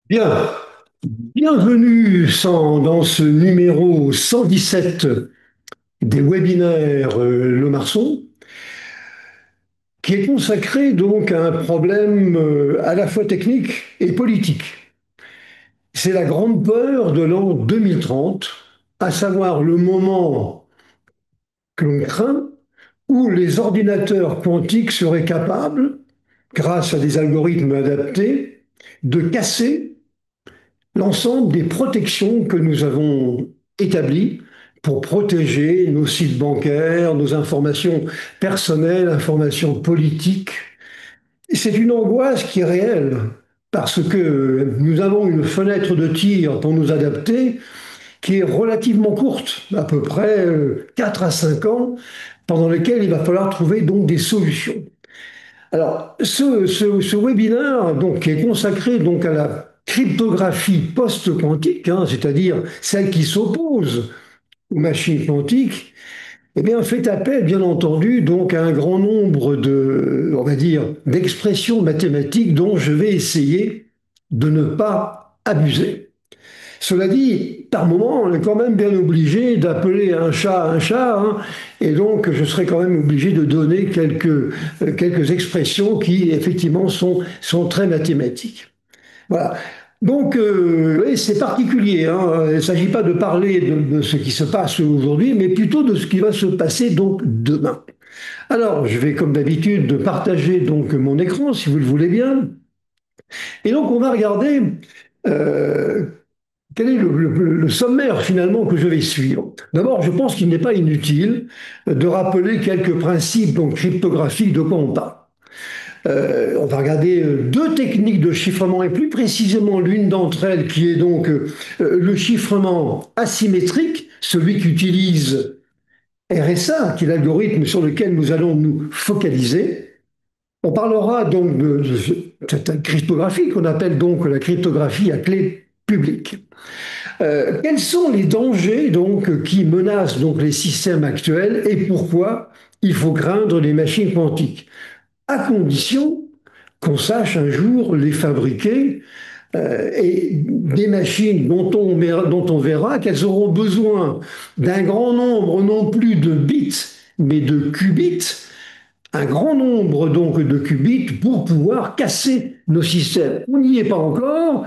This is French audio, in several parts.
Bien, bienvenue dans ce numéro 117 des webinaires Le Marceau, qui est consacré donc à un problème à la fois technique et politique. C'est la grande peur de l'an 2030, à savoir le moment que l'on craint où les ordinateurs quantiques seraient capables, grâce à des algorithmes adaptés, de casser l'ensemble des protections que nous avons établies pour protéger nos sites bancaires, nos informations personnelles, informations politiques. C'est une angoisse qui est réelle parce que nous avons une fenêtre de tir pour nous adapter qui est relativement courte, à peu près 4 à 5 ans, pendant lesquels il va falloir trouver donc des solutions. Alors, ce webinaire donc, qui est consacré donc, à la cryptographie post-quantique, hein, c'est-à-dire celle qui s'oppose aux machines quantiques, eh bien, fait appel, bien entendu, donc, à un grand nombre de, on va dire, d'expressions mathématiques dont je vais essayer de ne pas abuser. Cela dit, par moment, on est quand même bien obligé d'appeler un chat, hein, et donc je serai quand même obligé de donner quelques expressions qui, effectivement, sont très mathématiques. Voilà. Donc, oui, c'est particulier, hein. Il ne s'agit pas de parler de ce qui se passe aujourd'hui, mais plutôt de ce qui va se passer donc demain. Alors, je vais, comme d'habitude, partager donc mon écran, si vous le voulez bien. Et donc, on va regarder euh, quel est le sommaire finalement que je vais suivre? D'abord, je pense qu'il n'est pas inutile de rappeler quelques principes donc, cryptographiques de quoi on parle. On va regarder deux techniques de chiffrement et plus précisément l'une d'entre elles qui est donc le chiffrement asymétrique, celui qu'utilise RSA, qui est l'algorithme sur lequel nous allons nous focaliser. On parlera donc de cette cryptographie qu'on appelle donc la cryptographie à clé publique. Quels sont les dangers donc qui menacent donc les systèmes actuels et pourquoi il faut craindre les machines quantiques, à condition qu'on sache un jour les fabriquer et des machines dont on verra qu'elles auront besoin d'un grand nombre non plus de bits mais de qubits, un grand nombre donc de qubits pour pouvoir casser nos systèmes. On n'y est pas encore,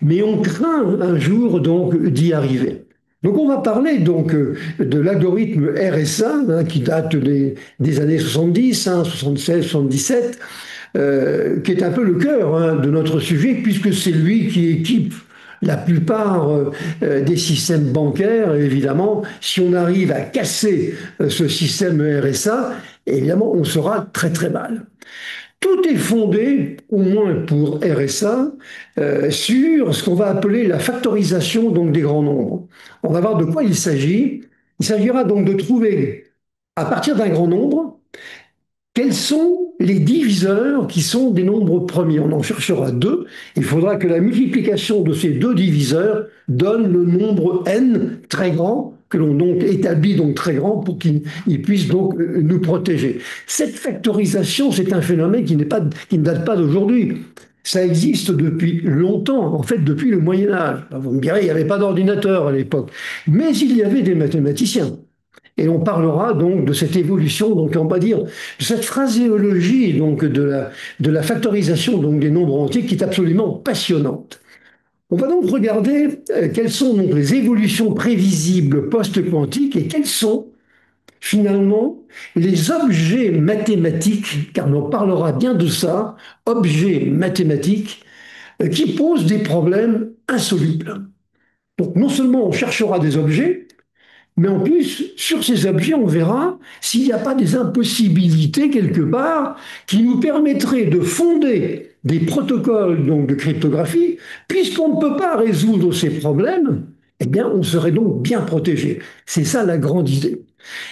mais on craint un jour donc d'y arriver. Donc on va parler donc de l'algorithme RSA hein, qui date des années 70, hein, 76, 77, qui est un peu le cœur hein, de notre sujet puisque c'est lui qui équipe la plupart des systèmes bancaires. Et évidemment, si on arrive à casser ce système RSA, évidemment, on sera très très mal. Tout est fondé, au moins pour RSA, sur ce qu'on va appeler la factorisation donc, des grands nombres. On va voir de quoi il s'agit. Il s'agira donc de trouver, à partir d'un grand nombre, quels sont les diviseurs qui sont des nombres premiers? On en cherchera deux. Il faudra que la multiplication de ces deux diviseurs donne le nombre n très grand, que l'on donc établit donc très grand pour qu'il puisse donc nous protéger. Cette factorisation, c'est un phénomène qui ne date pas d'aujourd'hui. Ça existe depuis longtemps, en fait depuis le Moyen Âge. Vous me direz, il n'y avait pas d'ordinateur à l'époque, mais il y avait des mathématiciens. Et on parlera donc de cette évolution, donc on va dire, de cette phraséologie donc de la factorisation donc des nombres entiers qui est absolument passionnante. On va donc regarder quelles sont donc les évolutions prévisibles post-quantiques et quels sont finalement les objets mathématiques, car on parlera bien de ça, objets mathématiques qui posent des problèmes insolubles. Donc non seulement on cherchera des objets, mais en plus, sur ces objets, on verra s'il n'y a pas des impossibilités quelque part qui nous permettraient de fonder des protocoles donc, de cryptographie, puisqu'on ne peut pas résoudre ces problèmes, eh bien, on serait donc bien protégé. C'est ça la grande idée.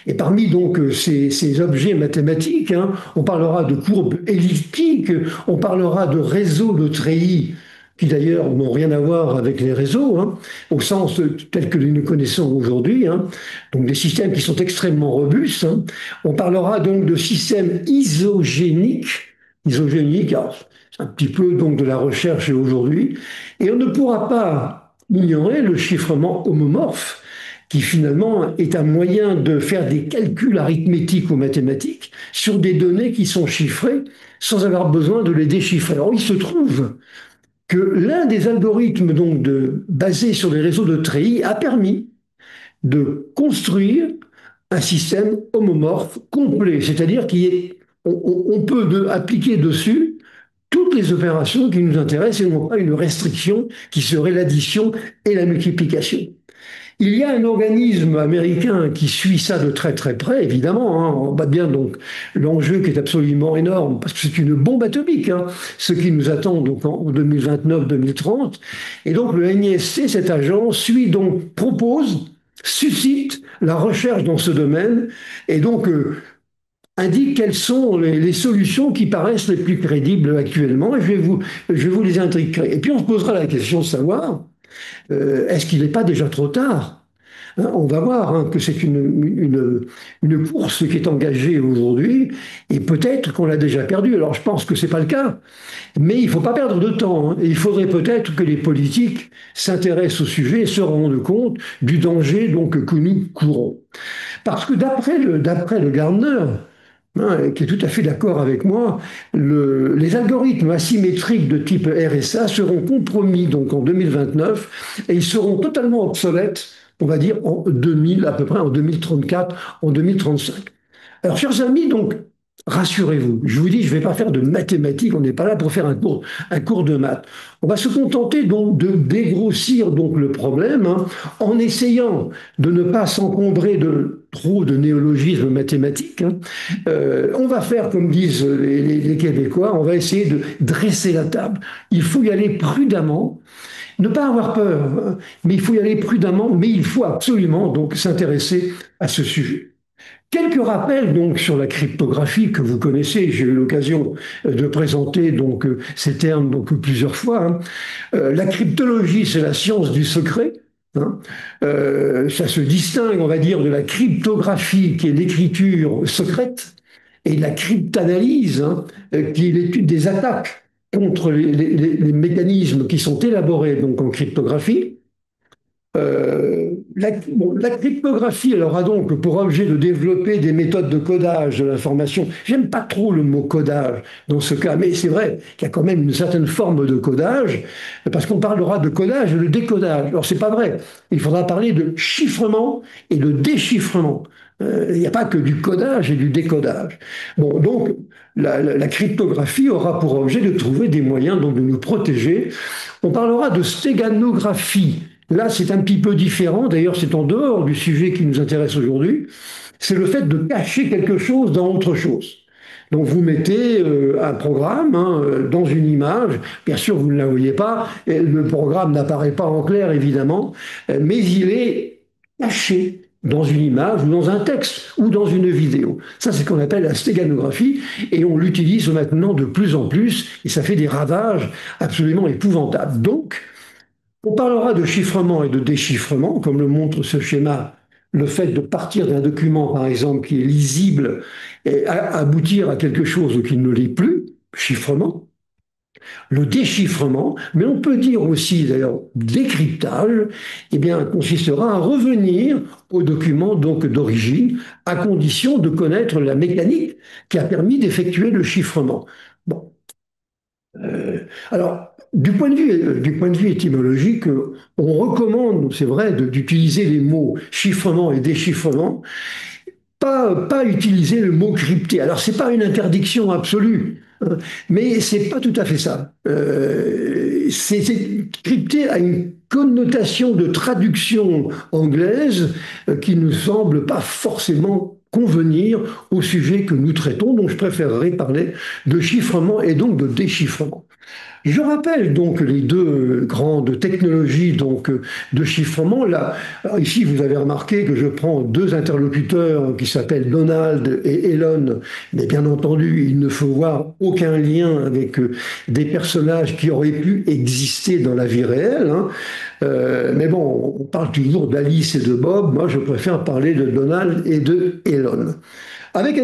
Et parmi donc ces objets mathématiques, hein, on parlera de courbes elliptiques, on parlera de réseaux de treillis qui d'ailleurs n'ont rien à voir avec les réseaux, hein, au sens tel que nous connaissons aujourd'hui, hein, donc des systèmes qui sont extrêmement robustes. Hein. On parlera donc de systèmes isogéniques, isogénique. C'est un petit peu donc de la recherche aujourd'hui. Et on ne pourra pas ignorer le chiffrement homomorphe, qui finalement est un moyen de faire des calculs arithmétiques ou mathématiques sur des données qui sont chiffrées sans avoir besoin de les déchiffrer. Alors il se trouve que l'un des algorithmes donc basés sur les réseaux de treillis a permis de construire un système homomorphe complet, c'est-à-dire qu'on peut appliquer dessus toutes les opérations qui nous intéressent et non pas une restriction qui serait l'addition et la multiplication. Il y a un organisme américain qui suit ça de très très près, évidemment. Hein. On voit bien donc l'enjeu qui est absolument énorme, parce que c'est une bombe atomique, hein, ce qui nous attend donc en 2029-2030. Et donc le NIST, cette agence, suit donc, propose, suscite la recherche dans ce domaine, et donc indique quelles sont les solutions qui paraissent les plus crédibles actuellement, et je vais vous les indiquer. Et puis on se posera la question de savoir, est-ce qu'il n'est pas déjà trop tard? Hein, on va voir hein, que c'est une course qui est engagée aujourd'hui et peut-être qu'on l'a déjà perdue. Alors je pense que ce n'est pas le cas, mais il ne faut pas perdre de temps. Hein, et il faudrait peut-être que les politiques s'intéressent au sujet et se rendent compte du danger donc, que nous courons. Parce que d'après le Gardner, hein, qui est tout à fait d'accord avec moi, les algorithmes asymétriques de type RSA seront compromis donc en 2029 et ils seront totalement obsolètes, on va dire en 2000, à peu près en 2034, en 2035. Alors, chers amis, donc, rassurez-vous, je vous dis, je ne vais pas faire de mathématiques, on n'est pas là pour faire un cours de maths. On va se contenter donc de dégrossir donc le problème hein, en essayant de ne pas s'encombrer de trop de néologismes mathématiques. Hein. On va faire, comme disent les Québécois, on va essayer de dresser la table. Il faut y aller prudemment. Ne pas avoir peur, hein, mais il faut y aller prudemment, mais il faut absolument donc s'intéresser à ce sujet. Quelques rappels donc sur la cryptographie que vous connaissez. J'ai eu l'occasion de présenter donc ces termes donc plusieurs fois. Hein. La cryptologie, c'est la science du secret. Hein. Ça se distingue, on va dire, de la cryptographie, qui est l'écriture secrète, et de la cryptanalyse, hein, qui est l'étude des attaques contre les mécanismes qui sont élaborés donc en cryptographie. La cryptographie elle aura donc pour objet de développer des méthodes de codage de l'information. J'aime pas trop le mot codage dans ce cas, mais c'est vrai qu'il y a quand même une certaine forme de codage, parce qu'on parlera de codage et de décodage. Alors c'est pas vrai. Il faudra parler de chiffrement et de déchiffrement. Il n'y a pas que du codage et du décodage. Bon, donc la cryptographie aura pour objet de trouver des moyens donc, de nous protéger. On parlera de stéganographie. Là, c'est un petit peu différent. D'ailleurs, c'est en dehors du sujet qui nous intéresse aujourd'hui. C'est le fait de cacher quelque chose dans autre chose. Donc, vous mettez un programme hein, dans une image. Bien sûr, vous ne la voyez pas. Et le programme n'apparaît pas en clair, évidemment. Mais il est caché dans une image ou dans un texte ou dans une vidéo. Ça, c'est ce qu'on appelle la stéganographie. Et on l'utilise maintenant de plus en plus. Et ça fait des ravages absolument épouvantables. Donc, on parlera de chiffrement et de déchiffrement, comme le montre ce schéma, le fait de partir d'un document, par exemple, qui est lisible et aboutir à quelque chose qui ne l'est plus, chiffrement, le déchiffrement, mais on peut dire aussi d'ailleurs décryptage, eh bien, consistera à revenir au document donc d'origine, à condition de connaître la mécanique qui a permis d'effectuer le chiffrement. Bon. Alors, du point de vue étymologique, on recommande, c'est vrai, d'utiliser les mots chiffrement et déchiffrement, pas utiliser le mot crypté. Alors, c'est pas une interdiction absolue, hein, mais c'est pas tout à fait ça. Crypté a une connotation de traduction anglaise qui ne semble pas forcément convenir au sujet que nous traitons, donc je préférerais parler de chiffrement et donc de déchiffrement. Je rappelle donc les deux grandes technologies donc, de chiffrement. Là, ici, vous avez remarqué que je prends deux interlocuteurs qui s'appellent Donald et Elon, mais bien entendu, il ne faut voir aucun lien avec des personnages qui auraient pu exister dans la vie réelle. Hein. Mais bon, on parle toujours d'Alice et de Bob. Moi, je préfère parler de Donald et de Elon. Avec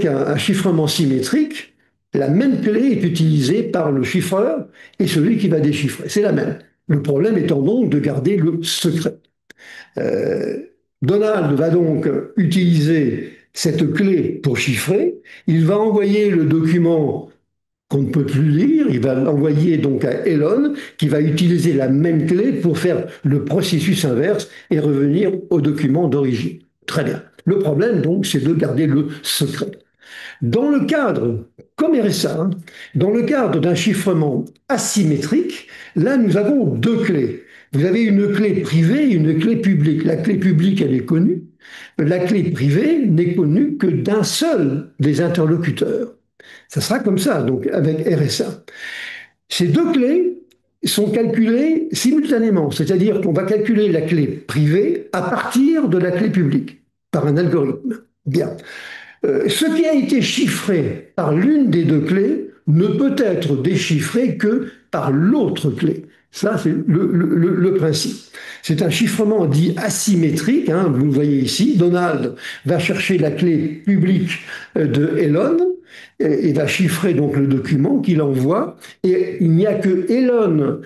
un chiffrement symétrique, la même clé est utilisée par le chiffreur et celui qui va déchiffrer. C'est la même. Le problème étant donc de garder le secret. Euh, Donald va donc utiliser cette clé pour chiffrer. Il va envoyer le document qu'on ne peut plus lire. Il va l'envoyer donc à Elon, qui va utiliser la même clé pour faire le processus inverse et revenir au document d'origine. Très bien. Le problème, donc, c'est de garder le secret. Dans le cadre, comme RSA, hein, dans le cadre d'un chiffrement asymétrique, là, nous avons deux clés. Vous avez une clé privée et une clé publique. La clé publique, elle est connue. La clé privée n'est connue que d'un seul des interlocuteurs. Ça sera comme ça, donc, avec RSA. Ces deux clés sont calculées simultanément, c'est-à-dire qu'on va calculer la clé privée à partir de la clé publique par un algorithme. Bien. Ce qui a été chiffré par l'une des deux clés ne peut être déchiffré que par l'autre clé. Ça, c'est le principe. C'est un chiffrement dit asymétrique, hein, vous le voyez ici. Donald va chercher la clé publique de Elon et va chiffrer donc le document qu'il envoie. Et il n'y a que Elon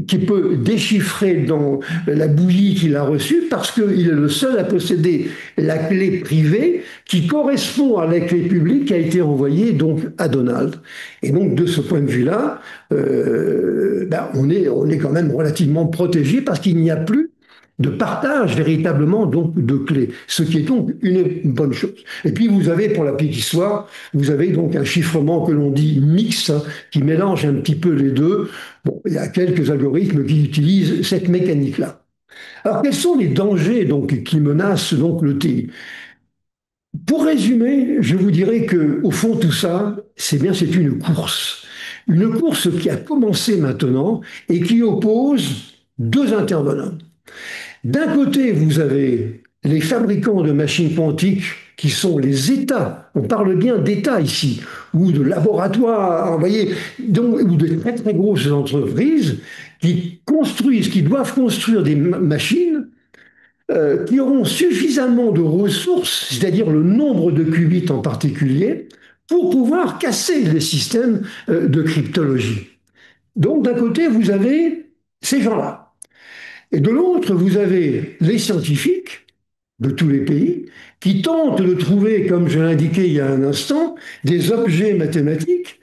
qui peut déchiffrer dans la bouillie qu'il a reçue parce qu'il est le seul à posséder la clé privée qui correspond à la clé publique qui a été envoyée donc à Donald. Et donc de ce point de vue-là, on est quand même relativement protégé parce qu'il n'y a plus de partage véritablement donc de clés, ce qui est donc une bonne chose. Et puis vous avez, pour la petite histoire, vous avez donc un chiffrement que l'on dit mixte, hein, qui mélange un petit peu les deux. Bon, il y a quelques algorithmes qui utilisent cette mécanique-là. Alors quels sont les dangers donc qui menacent donc le TI? Pour résumer, je vous dirais que au fond tout ça, c'est une course. Une course qui a commencé maintenant et qui oppose deux intervenants. D'un côté, vous avez les fabricants de machines quantiques qui sont les États, on parle bien d'États ici, ou de laboratoires, vous voyez, donc, ou de très très grosses entreprises qui construisent, qui doivent construire des machines qui auront suffisamment de ressources, c'est-à-dire le nombre de qubits en particulier, pour pouvoir casser les systèmes de cryptologie. Donc d'un côté, vous avez ces gens-là. Et de l'autre, vous avez les scientifiques de tous les pays qui tentent de trouver, comme je l'indiquais il y a un instant, des objets mathématiques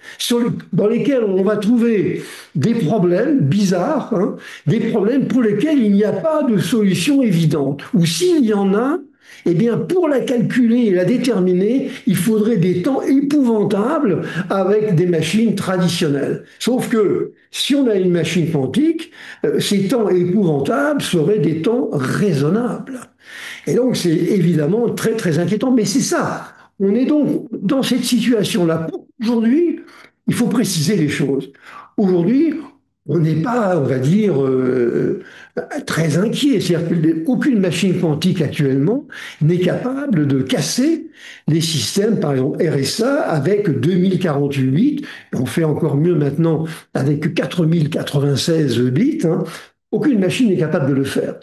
dans lesquels on va trouver des problèmes bizarres, hein, des problèmes pour lesquels il n'y a pas de solution évidente. Ou s'il y en a, eh bien, pour la calculer et la déterminer, il faudrait des temps épouvantables avec des machines traditionnelles. Sauf que si on a une machine quantique, ces temps épouvantables seraient des temps raisonnables. Et donc, c'est évidemment très, très inquiétant. Mais c'est ça. On est donc dans cette situation-là. Aujourd'hui, il faut préciser les choses. Aujourd'hui, on n'est pas, on va dire, très inquiet. C'est-à-dire qu'aucune machine quantique actuellement n'est capable de casser les systèmes, par exemple RSA, avec 2048. On fait encore mieux maintenant avec 4096 bits. Hein. Aucune machine n'est capable de le faire.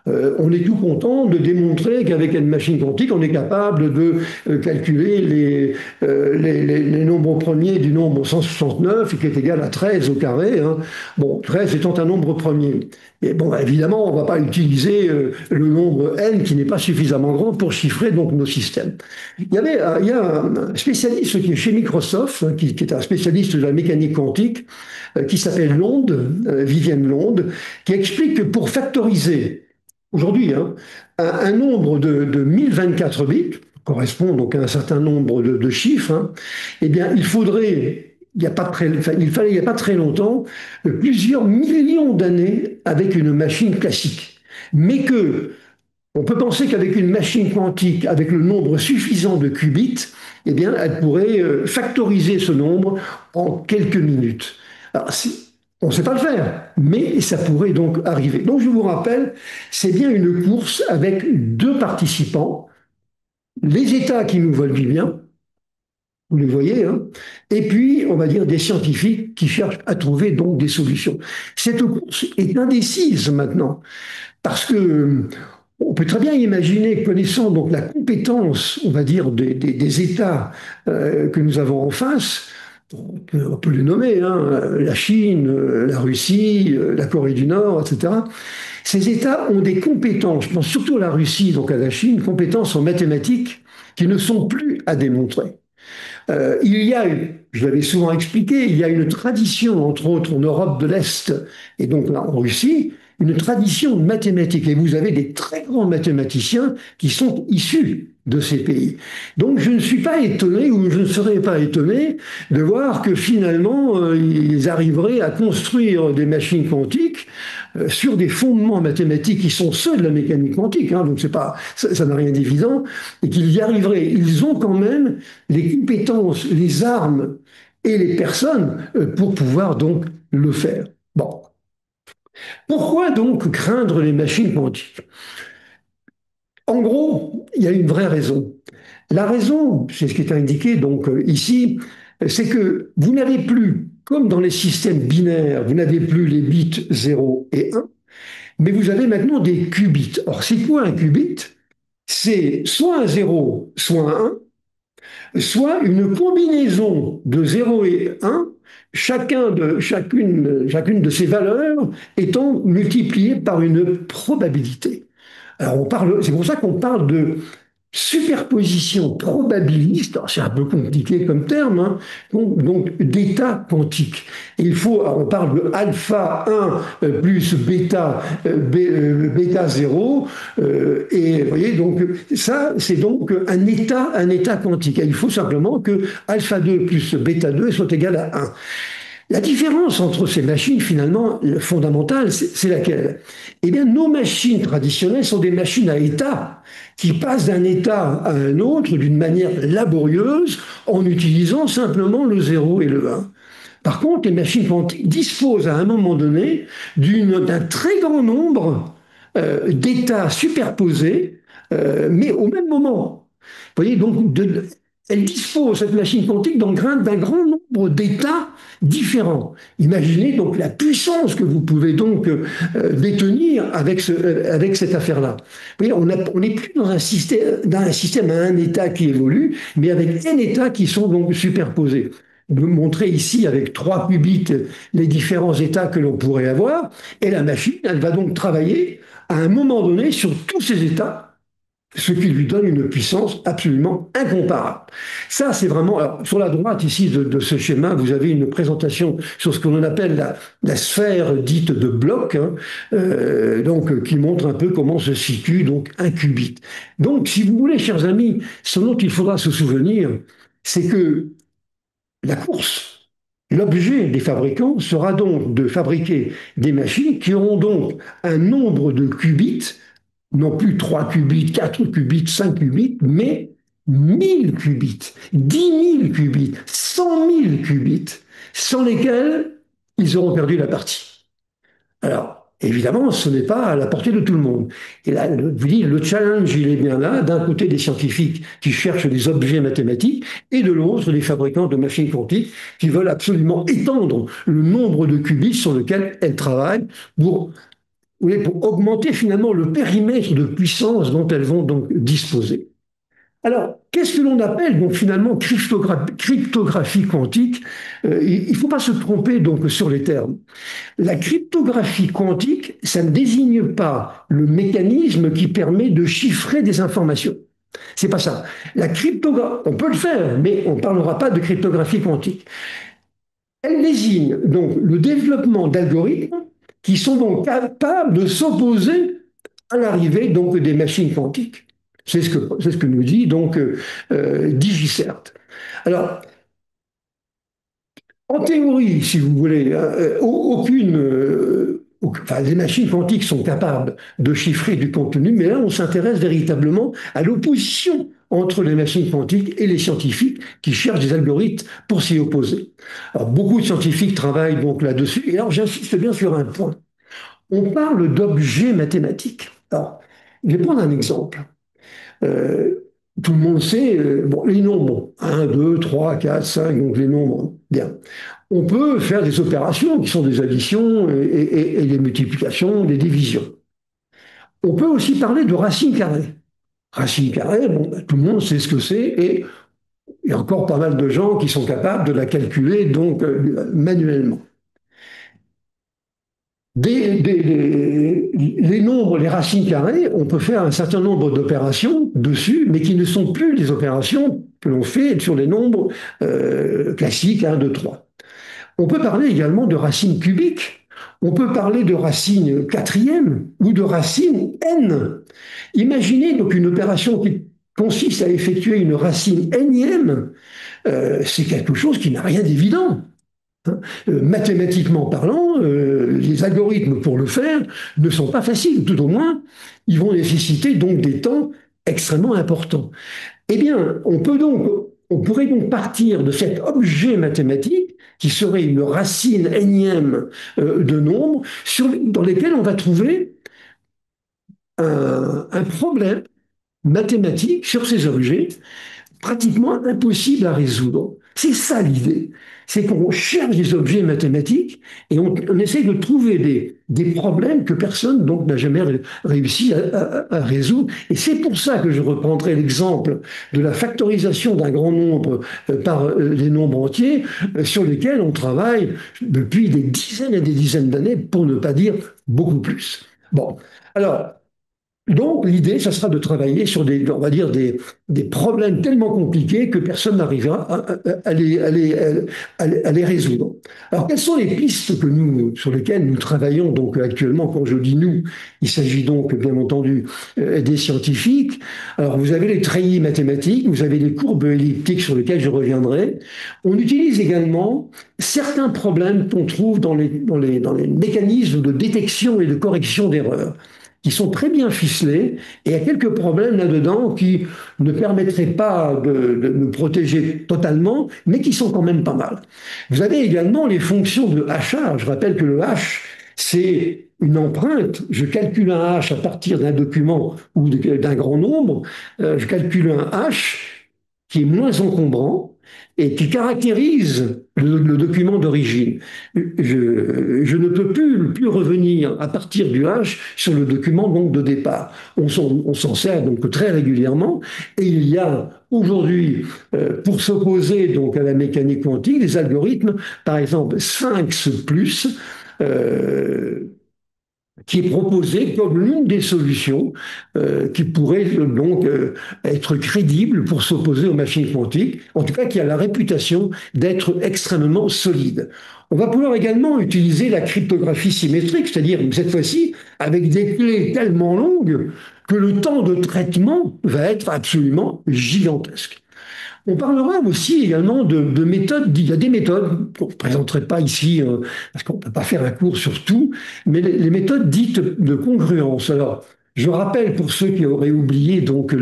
On est tout content de démontrer qu'avec une machine quantique, on est capable de calculer les nombres premiers du nombre 169, qui est égal à 13 au carré. Hein. Bon, 13 étant un nombre premier. Et bon, évidemment, on ne va pas utiliser le nombre n qui n'est pas suffisamment grand pour chiffrer donc nos systèmes. Il y a un spécialiste qui est chez Microsoft, hein, qui est un spécialiste de la mécanique quantique, qui s'appelle Londe, Vivienne Londe, qui explique que pour factoriser aujourd'hui, hein, un nombre de 1024 bits, correspond donc à un certain nombre de chiffres, hein, eh bien, il faudrait, il fallait il n'y a pas très longtemps, plusieurs millions d'années avec une machine classique. Mais que on peut penser qu'avec une machine quantique, avec le nombre suffisant de qubits, eh bien, elle pourrait factoriser ce nombre en quelques minutes. Alors, on ne sait pas le faire, mais ça pourrait donc arriver. Donc, je vous rappelle, c'est bien une course avec deux participants, les États qui nous veulent du bien, vous les voyez, hein, et puis, on va dire, des scientifiques qui cherchent à trouver donc des solutions. Cette course est indécise maintenant, parce que on peut très bien imaginer, connaissant donc la compétence, on va dire, des États que nous avons en face, On peut les nommer, hein, la Chine, la Russie, la Corée du Nord, etc. Ces États ont des compétences, je pense surtout à la Russie, donc à la Chine, compétences en mathématiques qui ne sont plus à démontrer. Il y a, je l'avais souvent expliqué, il y a une tradition, entre autres en Europe de l'Est et donc là, en Russie, une tradition de mathématiques. Et vous avez des très grands mathématiciens qui sont issus de ces pays. Donc je ne suis pas étonné ou je ne serais pas étonné de voir que finalement ils arriveraient à construire des machines quantiques sur des fondements mathématiques qui sont ceux de la mécanique quantique, hein, donc c'est pas, ça n'a rien d'évident, et qu'ils y arriveraient. Ils ont quand même les compétences, les armes et les personnes pour pouvoir donc le faire. Bon. Pourquoi donc craindre les machines quantiques? En gros, il y a une vraie raison. La raison, c'est ce qui est indiqué donc ici, c'est que vous n'avez plus, comme dans les systèmes binaires, vous n'avez plus les bits 0 et 1, mais vous avez maintenant des qubits. Or, c'est quoi un qubit? C'est soit un 0, soit un 1, soit une combinaison de 0 et 1, chacune de ces valeurs étant multipliée par une probabilité. Alors c'est pour ça qu'on parle de superposition probabiliste, c'est un peu compliqué comme terme, hein, donc d'état quantique. On parle de alpha 1 plus bêta 0, et vous voyez, donc ça, c'est donc un état quantique. Et il faut simplement que alpha 2 plus bêta 2 soit égal à 1. La différence entre ces machines, finalement, fondamentale, c'est laquelle? Eh bien, nos machines traditionnelles sont des machines à état qui passent d'un état à un autre d'une manière laborieuse en utilisant simplement le 0 et le 1. Par contre, les machines quantiques disposent à un moment donné d'un très grand nombre d'états superposés, mais au même moment. Vous voyez, donc, elle dispose, cette machine quantique, d'un grand nombre d'états différents. Imaginez donc la puissance que vous pouvez donc détenir avec cette affaire-là. Vous voyez, on n'est plus dans un système à un état qui évolue, mais avec un état qui sont donc superposés. De montrer ici avec 3 qubits les différents états que l'on pourrait avoir, et la machine, elle va donc travailler à un moment donné sur tous ces états, ce qui lui donne une puissance absolument incomparable. Ça, c'est vraiment... Alors, sur la droite ici de ce schéma, vous avez une présentation sur ce qu'on appelle la sphère dite de Bloch, hein, donc qui montre un peu comment se situe donc un qubit. Donc, si vous voulez, chers amis, ce dont il faudra se souvenir, c'est que la course, l'objet des fabricants sera donc de fabriquer des machines qui auront donc un nombre de qubits, non plus 3 qubits, 4 qubits, 5 qubits, mais 1 000 qubits, 10 000 qubits, 100 000 qubits, sans lesquels ils auront perdu la partie. Alors, évidemment, ce n'est pas à la portée de tout le monde. Et là, le challenge, il est bien là, d'un côté des scientifiques qui cherchent des objets mathématiques, et de l'autre des fabricants de machines quantiques qui veulent absolument étendre le nombre de qubits sur lequel elles travaillent pour augmenter finalement le périmètre de puissance dont elles vont donc disposer. Alors, qu'est-ce que l'on appelle donc finalement cryptographie quantique? Il ne faut pas se tromper donc sur les termes. La cryptographie quantique, ça ne désigne pas le mécanisme qui permet de chiffrer des informations. C'est pas ça. La cryptographie, on peut le faire, mais on ne parlera pas de cryptographie quantique. Elle désigne donc le développement d'algorithmes qui sont donc capables de s'opposer à l'arrivée donc des machines quantiques. C'est ce que nous dit donc DigiCert. Alors, en théorie, si vous voulez, les machines quantiques sont capables de chiffrer du contenu, mais là, on s'intéresse véritablement à l'opposition entre les machines quantiques et les scientifiques qui cherchent des algorithmes pour s'y opposer. Alors, beaucoup de scientifiques travaillent donc là-dessus. Et alors, j'insiste bien sur un point. On parle d'objets mathématiques. Alors, je vais prendre un exemple. Euh, Tout le monde sait, bon, les nombres, 1, 2, 3, 4, 5, donc les nombres, bien. On peut faire des opérations qui sont des additions et des multiplications, des divisions. On peut aussi parler de racine carrée. Racine carrée, bon, ben, tout le monde sait ce que c'est et Il y a encore pas mal de gens qui sont capables de la calculer donc manuellement. Les nombres, les racines carrées, on peut faire un certain nombre d'opérations dessus, mais qui ne sont plus les opérations que l'on fait sur les nombres classiques 1, 2, 3. On peut parler également de racines cubiques. On peut parler de racines quatrièmes ou de racines n. Imaginez donc une opération qui consiste à effectuer une racine énième. C'est quelque chose qui n'a rien d'évident. Mathématiquement parlant, les algorithmes pour le faire ne sont pas faciles. Tout au moins, ils vont nécessiter donc des temps extrêmement importants. Eh bien, on pourrait donc partir de cet objet mathématique qui serait une racine énième de nombres dans lesquels on va trouver un problème mathématique sur ces objets pratiquement impossible à résoudre. C'est ça l'idée. C'est qu'on cherche des objets mathématiques et on essaie de trouver des problèmes que personne donc n'a jamais réussi à résoudre. Et c'est pour ça que je reprendrai l'exemple de la factorisation d'un grand nombre par des nombres entiers sur lesquels on travaille depuis des dizaines et des dizaines d'années, pour ne pas dire beaucoup plus. Bon, alors, donc, l'idée, ça sera de travailler sur on va dire des problèmes tellement compliqués que personne n'arrivera à les résoudre. Alors, quelles sont les pistes sur lesquelles nous travaillons donc actuellement? Quand je dis nous, il s'agit donc, bien entendu, des scientifiques. Alors, vous avez les treillis mathématiques, vous avez les courbes elliptiques sur lesquelles je reviendrai. On utilise également certains problèmes qu'on trouve dans les mécanismes de détection et de correction d'erreurs, qui sont très bien ficelés, et il y a quelques problèmes là-dedans qui ne permettraient pas de me protéger totalement, mais qui sont quand même pas mal. Vous avez également les fonctions de hachage. Je rappelle que le hash, c'est une empreinte. Je calcule un hash à partir d'un document ou d'un grand nombre. Je calcule un hash qui est moins encombrant et qui caractérise le document d'origine. Je ne peux plus revenir à partir du hash sur le document donc de départ. On s'en sert donc très régulièrement, et il y a aujourd'hui, pour s'opposer donc à la mécanique quantique, des algorithmes, par exemple Sphinx Plus, qui est proposé comme l'une des solutions qui pourrait donc être crédible pour s'opposer aux machines quantiques, en tout cas qui a la réputation d'être extrêmement solide. On va pouvoir également utiliser la cryptographie symétrique, c'est-à-dire cette fois-ci avec des clés tellement longues que le temps de traitement va être absolument gigantesque. On parlera aussi également de méthodes. Il y a des méthodes qu'on ne présenterai pas ici, parce qu'on ne peut pas faire un cours sur tout, mais les méthodes dites de congruence. Alors, je rappelle pour ceux qui auraient oublié donc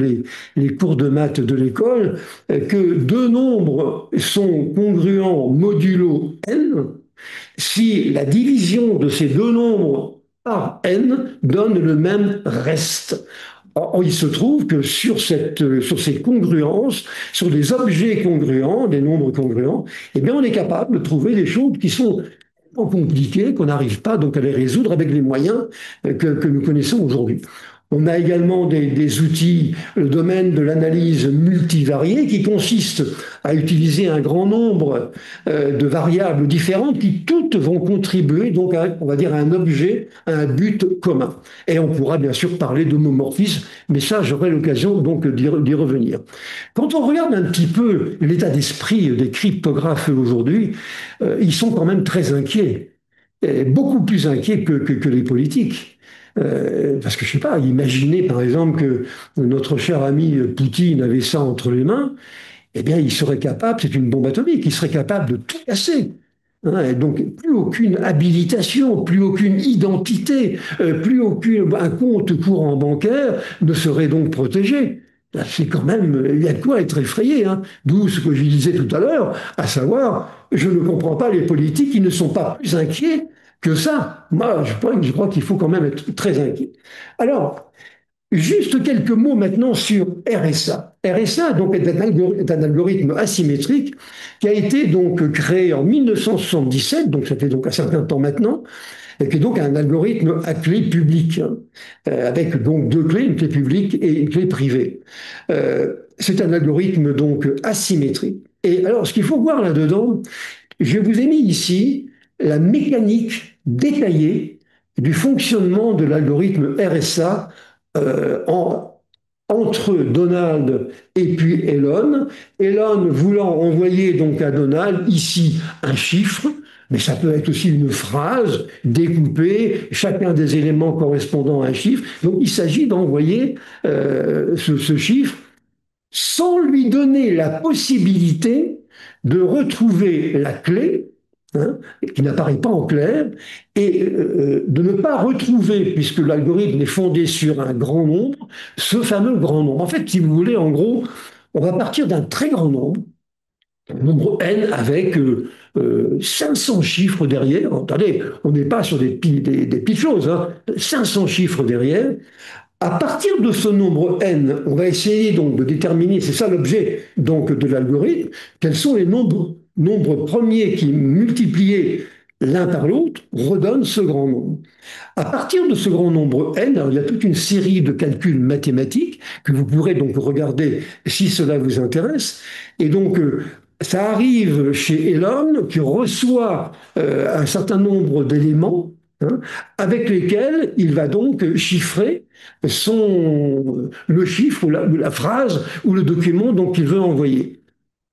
les cours de maths de l'école que deux nombres sont congruents modulo n si la division de ces deux nombres par n donne le même reste. Or, il se trouve que sur ces congruences, sur des objets congruents, des nombres congruents, eh bien, on est capable de trouver des choses qui sont compliquées, qu'on n'arrive pas donc à les résoudre avec les moyens que nous connaissons aujourd'hui. On a également des outils, le domaine de l'analyse multivariée, qui consiste à utiliser un grand nombre de variables différentes qui toutes vont contribuer donc à, on va dire, à un objet, à un but commun. Et on pourra bien sûr parler d'homomorphisme, mais ça, j'aurai l'occasion donc d'y revenir. Quand on regarde un petit peu l'état d'esprit des cryptographes aujourd'hui, ils sont quand même très inquiets, et beaucoup plus inquiets que les politiques. Parce que je sais pas, imaginez par exemple que notre cher ami Poutine avait ça entre les mains, eh bien il serait capable, c'est une bombe atomique, il serait capable de tout casser. Hein, et donc plus aucune habilitation, plus aucune identité, plus un compte courant bancaire ne serait donc protégé. C'est quand même, il y a de quoi être effrayé, hein. D'où ce que je disais tout à l'heure, à savoir, je ne comprends pas les politiques qui ne sont pas plus inquiets que ça. Moi, je crois qu'il faut quand même être très inquiet. Alors, juste quelques mots maintenant sur RSA. RSA donc, est un algorithme asymétrique qui a été donc créé en 1977, donc ça fait donc un certain temps maintenant, et qui est donc un algorithme à clé publique, hein, avec donc deux clés, une clé publique et une clé privée. c'est un algorithme donc asymétrique. Et alors, ce qu'il faut voir là-dedans, je vous ai mis ici la mécanique détaillée du fonctionnement de l'algorithme RSA entre Donald et puis Elon. Elon voulant envoyer donc à Donald ici un chiffre, mais ça peut être aussi une phrase découpée, chacun des éléments correspondant à un chiffre. Donc il s'agit d'envoyer ce chiffre sans lui donner la possibilité de retrouver la clé, hein, qui n'apparaît pas en clair, et de ne pas retrouver, puisque l'algorithme est fondé sur un grand nombre, ce fameux grand nombre. En fait, si vous voulez, en gros, on va partir d'un très grand nombre, un nombre n avec 500 chiffres derrière. Attendez, on n'est pas sur des petites choses, hein, 500 chiffres derrière. À partir de ce nombre n, on va essayer donc de déterminer, c'est ça l'objet donc de l'algorithme, quels sont les nombres premiers qui, multipliés l'un par l'autre, redonnent ce grand nombre. À partir de ce grand nombre n, alors il y a toute une série de calculs mathématiques que vous pourrez donc regarder si cela vous intéresse. Et donc, ça arrive chez Elon qui reçoit un certain nombre d'éléments, hein, avec lesquels il va donc chiffrer le chiffre ou la phrase ou le document donc qu'il veut envoyer.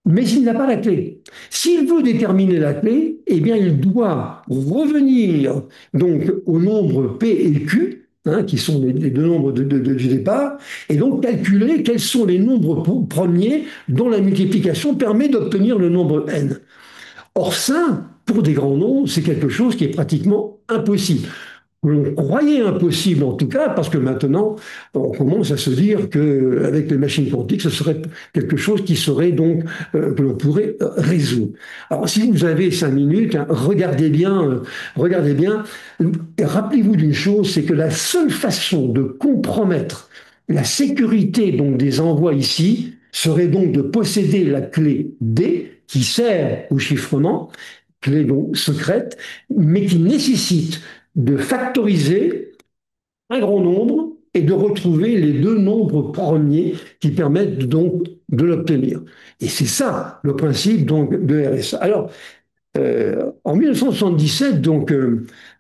Mais il n'a pas la clé. S'il veut déterminer la clé, eh bien, il doit revenir donc au nombre P et Q, hein, qui sont les deux nombres du départ, et donc calculer quels sont les nombres premiers dont la multiplication permet d'obtenir le nombre n. Or, ça, pour des grands nombres, c'est quelque chose qui est pratiquement impossible. On croyait impossible en tout cas, parce que maintenant, on commence à se dire qu'avec les machines quantiques, ce serait quelque chose qui serait donc, que l'on pourrait résoudre. Alors, si vous avez 5 minutes, hein, regardez bien, et rappelez-vous d'une chose, c'est que la seule façon de compromettre la sécurité donc des envois ici serait donc de posséder la clé D qui sert au chiffrement, clé donc secrète, mais qui nécessite de factoriser un grand nombre et de retrouver les deux nombres premiers qui permettent donc de l'obtenir. Et c'est ça le principe donc de RSA. Alors, en 1977, donc,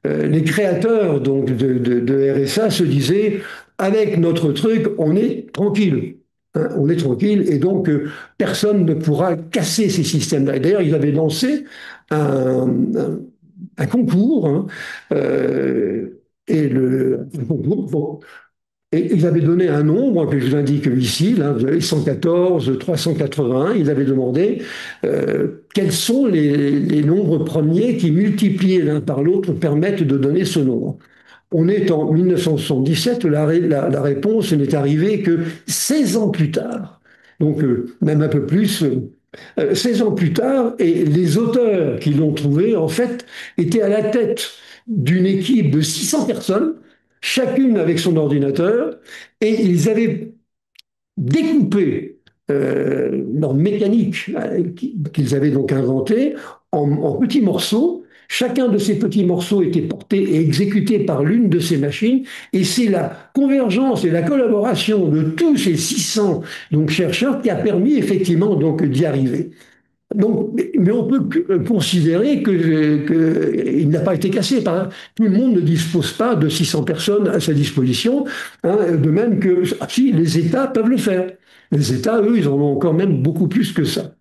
les créateurs donc, de RSA se disaient, avec notre truc, on est tranquille. Hein, on est tranquille et donc personne ne pourra casser ces systèmes-là. Et d'ailleurs, ils avaient lancé un, un concours, hein, bon, et ils avaient donné un nombre que je vous indique ici, là, vous avez 114, 381, ils avaient demandé quels sont les nombres premiers qui, multipliés l'un par l'autre, permettent de donner ce nombre. On est en 1977, la réponse n'est arrivée que 16 ans plus tard. Donc, même un peu plus, 16 ans plus tard, et les auteurs qui l'ont trouvé, en fait, étaient à la tête d'une équipe de 600 personnes, chacune avec son ordinateur, et ils avaient découpé leur mécanique qu'ils avaient donc inventée en petits morceaux. Chacun de ces petits morceaux était porté et exécuté par l'une de ces machines, et c'est la convergence et la collaboration de tous ces 600 donc, chercheurs qui a permis effectivement donc d'y arriver. Donc, mais on peut considérer qu'il n'a pas été cassé. Tout le monde ne dispose pas de 600 personnes à sa disposition, hein, de même que si les États peuvent le faire. Les États, eux, ils en ont quand même beaucoup plus que ça.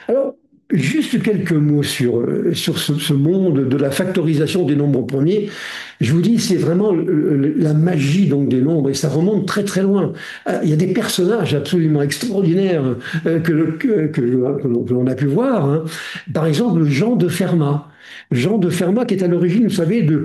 Alors, juste quelques mots sur ce monde de la factorisation des nombres premiers. Je vous dis, c'est vraiment la magie donc, des nombres, et ça remonte très très loin. Il y a des personnages absolument extraordinaires que l'on a pu voir. Hein. Par exemple, Jean de Fermat. Jean de Fermat qui est à l'origine, vous savez, de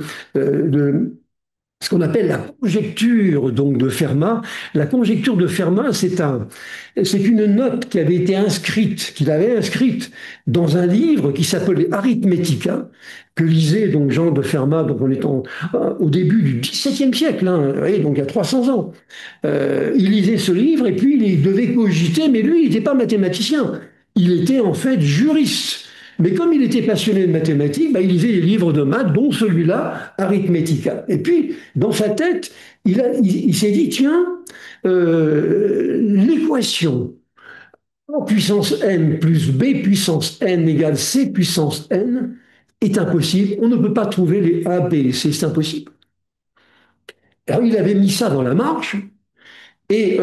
ce qu'on appelle la conjecture donc de Fermat. La conjecture de Fermat, c'est une note qui avait été inscrite, qu'il avait inscrite dans un livre qui s'appelait Arithmetica, que lisait donc Jean de Fermat, donc on est au début du XVIIe siècle, hein, donc il y a 300 ans. Il lisait ce livre et puis il devait cogiter, mais lui, il n'était pas mathématicien, il était en fait juriste. Mais comme il était passionné de mathématiques, il lisait les livres de maths, dont celui-là, Arithmetica. Et puis, dans sa tête, il s'est dit, tiens, l'équation A puissance n plus b puissance n égale c puissance n est impossible. On ne peut pas trouver les a, b et c, c'est impossible. Alors il avait mis ça dans la marche et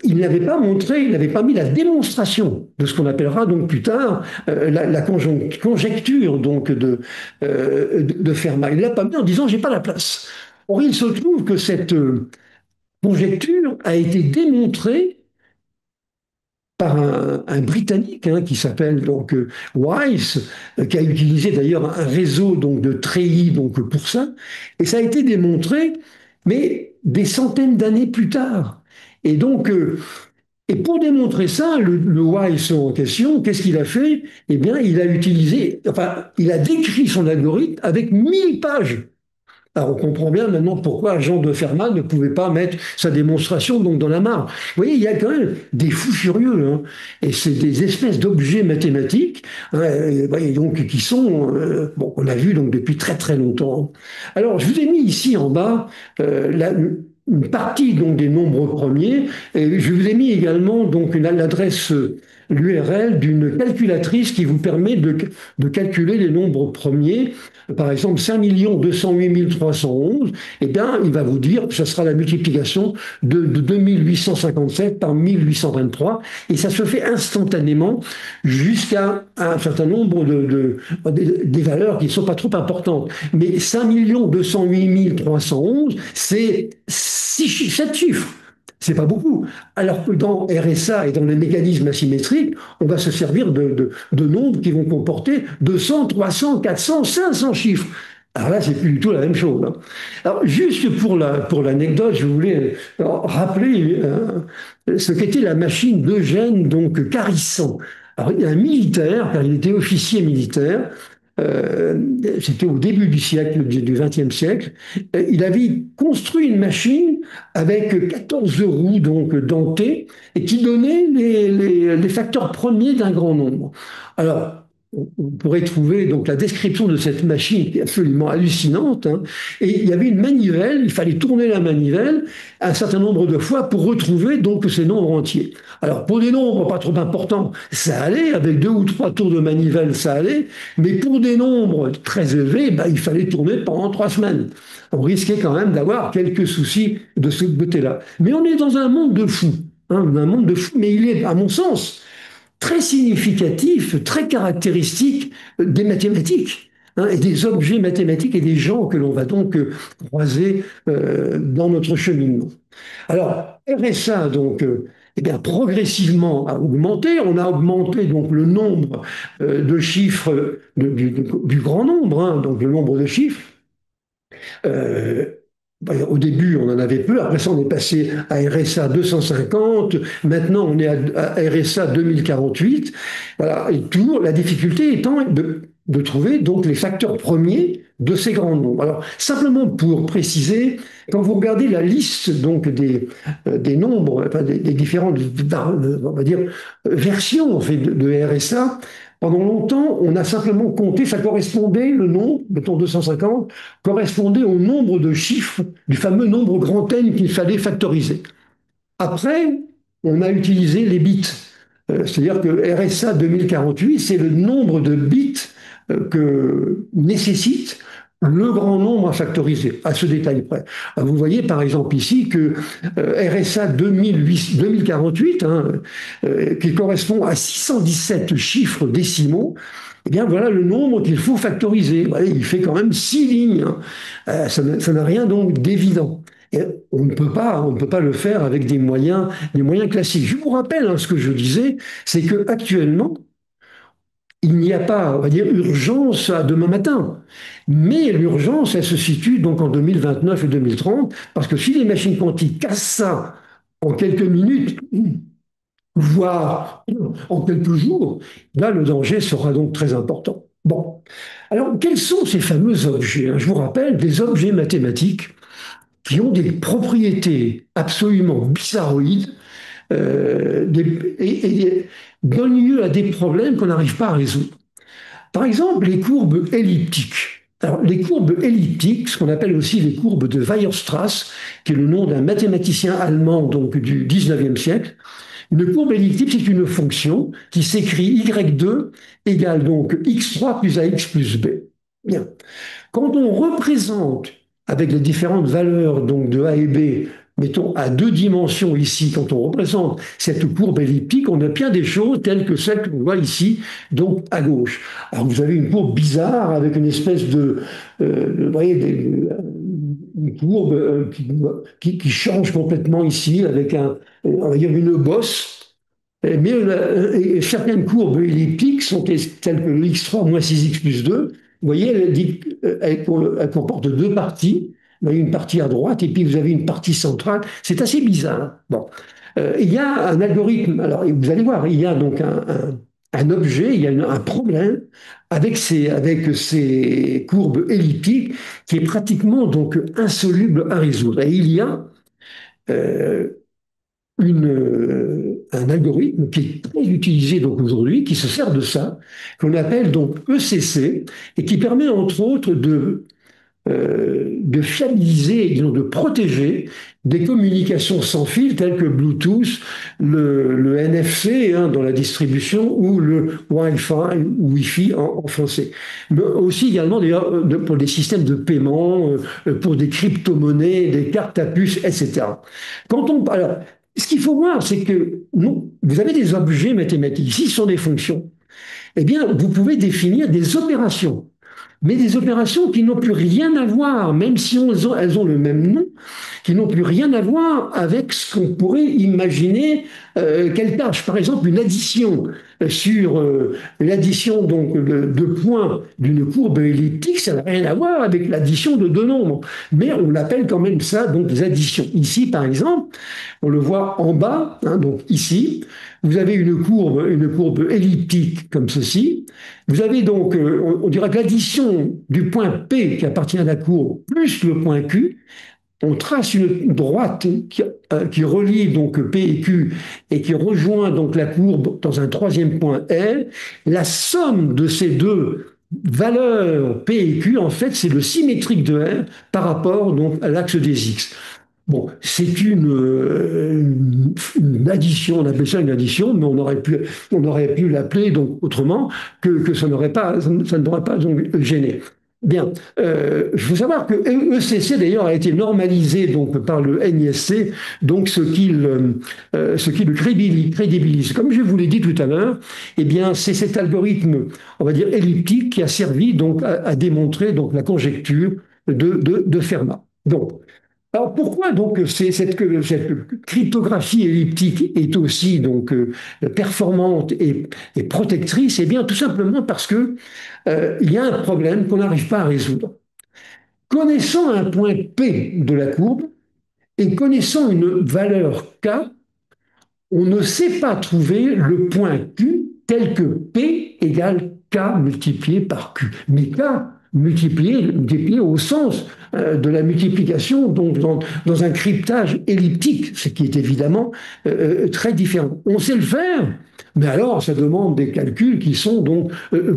il n'avait pas montré, il n'avait pas mis la démonstration de ce qu'on appellera donc plus tard la conjecture donc de Fermat. Il ne l'a pas mis en disant j'ai pas la place. Or il se trouve que cette conjecture a été démontrée par un Britannique qui s'appelle donc Weiss, qui a utilisé d'ailleurs un réseau donc de treillis donc pour ça, et ça a été démontré, mais des centaines d'années plus tard. Et donc, et pour démontrer ça, le Weiss en question, qu'est-ce qu'il a fait? Eh bien, il a utilisé, enfin, il a décrit son algorithme avec 1000 pages. Alors on comprend bien maintenant pourquoi Jean de Fermat ne pouvait pas mettre sa démonstration donc dans la mare. Vous voyez, il y a quand même des fous furieux, hein, et c'est des espèces d'objets mathématiques, hein, et donc qui sont, bon, on a vu donc depuis très très longtemps. Alors je vous ai mis ici en bas une partie donc des nombres premiers, et je vous ai mis également donc l'adresse l'URL d'une calculatrice qui vous permet de calculer les nombres premiers. Par exemple, 5 208 311, eh bien, il va vous dire que ce sera la multiplication de 2857 par 1823, et ça se fait instantanément jusqu'à un certain nombre des valeurs qui ne sont pas trop importantes. Mais 5 208 311, c'est 7 chiffres. C'est pas beaucoup. Alors que dans RSA et dans les mécanismes asymétriques, on va se servir de nombres qui vont comporter 200, 300, 400, 500 chiffres. Alors là, c'est plus du tout la même chose, hein. Alors, juste pour l'anecdote, je voulais rappeler ce qu'était la machine d'Eugène, donc Carisson. Alors, il y a un militaire, car il était officier militaire, c'était au début du siècle, du XXe siècle, il avait construit une machine avec 14 roues donc dentées et qui donnait les facteurs premiers d'un grand nombre. Alors, on pourrait trouver donc la description de cette machine qui est absolument hallucinante, hein. Et il y avait une manivelle, il fallait tourner la manivelle un certain nombre de fois pour retrouver donc ces nombres entiers. Alors pour des nombres pas trop importants, ça allait, avec 2 ou 3 tours de manivelle, ça allait, mais pour des nombres très élevés, il fallait tourner pendant 3 semaines. On risquait quand même d'avoir quelques soucis de ce côté-là. Mais on est dans un monde de fous, hein, un monde de fous, mais il est, à mon sens, très significatif, très caractéristique des mathématiques, hein, et des objets mathématiques et des gens que l'on va donc croiser dans notre cheminement. Alors, RSA, donc, eh bien, progressivement a augmenté. On a augmenté donc le nombre de chiffres du grand nombre, hein, donc le nombre de chiffres. Euh, Au début, on en avait peu. Après ça, on est passé à RSA 250. Maintenant, on est à RSA 2048. Voilà. Et tout, la difficulté étant de trouver donc les facteurs premiers de ces grands nombres. Alors, simplement pour préciser, quand vous regardez la liste donc des nombres, enfin, des différentes, on va dire, versions en fait, de RSA, pendant longtemps, on a simplement compté, ça correspondait, le nombre, mettons 250, correspondait au nombre de chiffres du fameux nombre grand N qu'il fallait factoriser. Après, on a utilisé les bits. C'est-à-dire que RSA 2048, c'est le nombre de bits que nécessite le grand nombre à factoriser, à ce détail près. Vous voyez par exemple ici que RSA 2048, hein, qui correspond à 617 chiffres décimaux, eh bien voilà le nombre qu'il faut factoriser. Voilà, il fait quand même 6 lignes, hein. Ça n'a rien donc d'évident. Et on ne peut pas le faire avec des moyens classiques. Je vous rappelle, hein, ce que je disais, c'est que actuellement, il n'y a pas, on va dire, urgence à demain matin. Mais l'urgence, elle se situe donc en 2029 et 2030, parce que si les machines quantiques cassent ça en quelques minutes, voire en quelques jours, là, le danger sera donc très important. Bon. Alors, quels sont ces fameux objets? Je vous rappelle, des objets mathématiques qui ont des propriétés absolument bizarroïdes, et donnent lieu à des problèmes qu'on n'arrive pas à résoudre. Par exemple, les courbes elliptiques. Alors, les courbes elliptiques, ce qu'on appelle aussi les courbes de Weierstrass, qui est le nom d'un mathématicien allemand donc, du 19e siècle, Une courbe elliptique, c'est une fonction qui s'écrit y2 égale donc x3 plus ax plus b. Bien. Quand on représente avec les différentes valeurs donc de A et B, mettons à deux dimensions ici, quand on représente cette courbe elliptique, on obtient des choses telles que celles qu'on voit ici, donc à gauche. Alors vous avez une courbe bizarre avec une espèce vous voyez, une courbe qui change complètement ici avec on va dire une bosse. Mais certaines courbes elliptiques sont telles que le x3 moins 6x plus 2. Vous voyez, elle comporte deux parties. Vous avez une partie à droite et puis vous avez une partie centrale. C'est assez bizarre. Bon. Il y a un algorithme. Alors, vous allez voir, il y a donc un objet, il y a un problème avec ces courbes elliptiques qui est pratiquement donc insoluble à résoudre. Et il y a euh, un algorithme qui est très utilisé donc aujourd'hui, qui se sert de ça, qu'on appelle donc ECC, et qui permet entre autres de fiabiliser et de protéger des communications sans fil telles que Bluetooth, le NFC hein, dans la distribution ou le Wi-Fi ou Wi-Fi en français. Mais aussi également d'ailleurs pour des systèmes de paiement, pour des crypto-monnaies, des cartes à puce, etc. Alors, ce qu'il faut voir, c'est que vous avez des objets mathématiques. Ici, ce sont des fonctions. Eh bien, vous pouvez définir des opérations, mais des opérations qui n'ont plus rien à voir, même si elles ont le même nom, qui n'ont plus rien à voir avec ce qu'on pourrait imaginer quelle tâche. Par exemple, une addition sur l'addition donc de points d'une courbe elliptique, ça n'a rien à voir avec l'addition de deux nombres, mais on l'appelle quand même ça donc des additions. Ici, par exemple, on le voit en bas, hein, donc ici, vous avez une courbe elliptique comme ceci. Vous avez donc, on dirait que l'addition du point P qui appartient à la courbe plus le point Q, on trace une droite qui relie donc P et Q et qui rejoint donc la courbe dans un troisième point L. La somme de ces deux valeurs P et Q, en fait, c'est le symétrique de R par rapport donc à l'axe des X. Bon, c'est une addition, on appelle ça une addition, mais on aurait pu l'appeler donc autrement que ça n'aurait pas, ça ne pourrait pas donc gêner. Bien, il faut savoir que ECC d'ailleurs a été normalisé donc par le NIST, donc ce qui le crédibilise. Comme je vous l'ai dit tout à l'heure, eh bien c'est cet algorithme, on va dire elliptique, qui a servi donc à démontrer donc la conjecture de Fermat. Donc, alors pourquoi donc cette cryptographie elliptique est aussi donc performante et protectrice? Eh bien tout simplement parce que il y a un problème qu'on n'arrive pas à résoudre. Connaissant un point P de la courbe et connaissant une valeur K, on ne sait pas trouver le point Q tel que P égale K multiplié par Q. Mais K multiplié au sens de la multiplication donc dans un cryptage elliptique, ce qui est évidemment très différent. On sait le faire, mais alors ça demande des calculs qui sont donc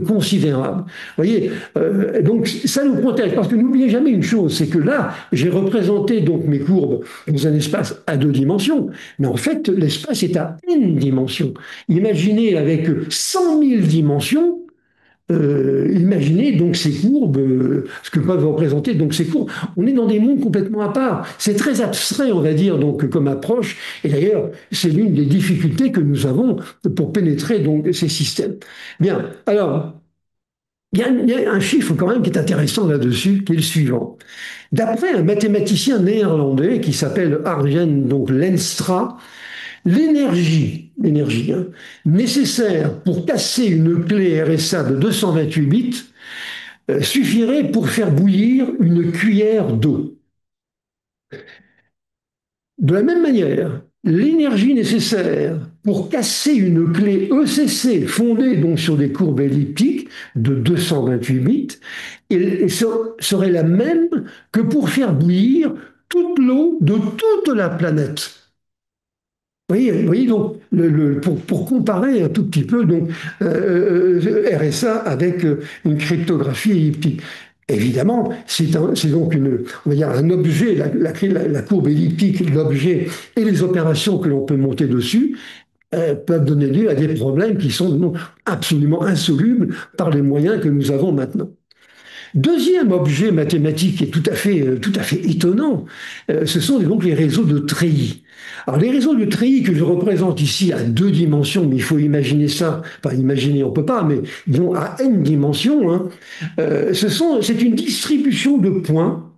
considérables. Vous voyez, donc ça nous protège, parce que n'oubliez jamais une chose, c'est que là, j'ai représenté donc mes courbes dans un espace à deux dimensions, mais en fait, l'espace est à une dimension. Imaginez avec 100 000 dimensions, imaginez donc ces courbes, ce que peuvent représenter donc ces courbes. On est dans des mondes complètement à part. C'est très abstrait, on va dire, donc comme approche. Et d'ailleurs, c'est l'une des difficultés que nous avons pour pénétrer donc ces systèmes. Bien. Alors, il y a un chiffre quand même qui est intéressant là-dessus, qui est le suivant. D'après un mathématicien néerlandais qui s'appelle Arjen donc Lenstra, l'énergie hein, nécessaire pour casser une clé RSA de 228 bits suffirait pour faire bouillir une cuillère d'eau. De la même manière, l'énergie nécessaire pour casser une clé ECC fondée donc sur des courbes elliptiques de 228 bits serait la même que pour faire bouillir toute l'eau de toute la planète. Vous voyez donc, pour comparer un tout petit peu donc, RSA avec une cryptographie elliptique. Évidemment, c'est donc on va dire un objet, la courbe elliptique, l'objet et les opérations que l'on peut monter dessus peuvent donner lieu à des problèmes qui sont non, absolument insolubles par les moyens que nous avons maintenant. Deuxième objet mathématique qui est tout à fait étonnant, ce sont donc les réseaux de treillis. Alors les réseaux de treillis que je représente ici à deux dimensions, mais il faut imaginer ça, enfin imaginer on peut pas, mais disons à n dimensions, hein, c'est une distribution de points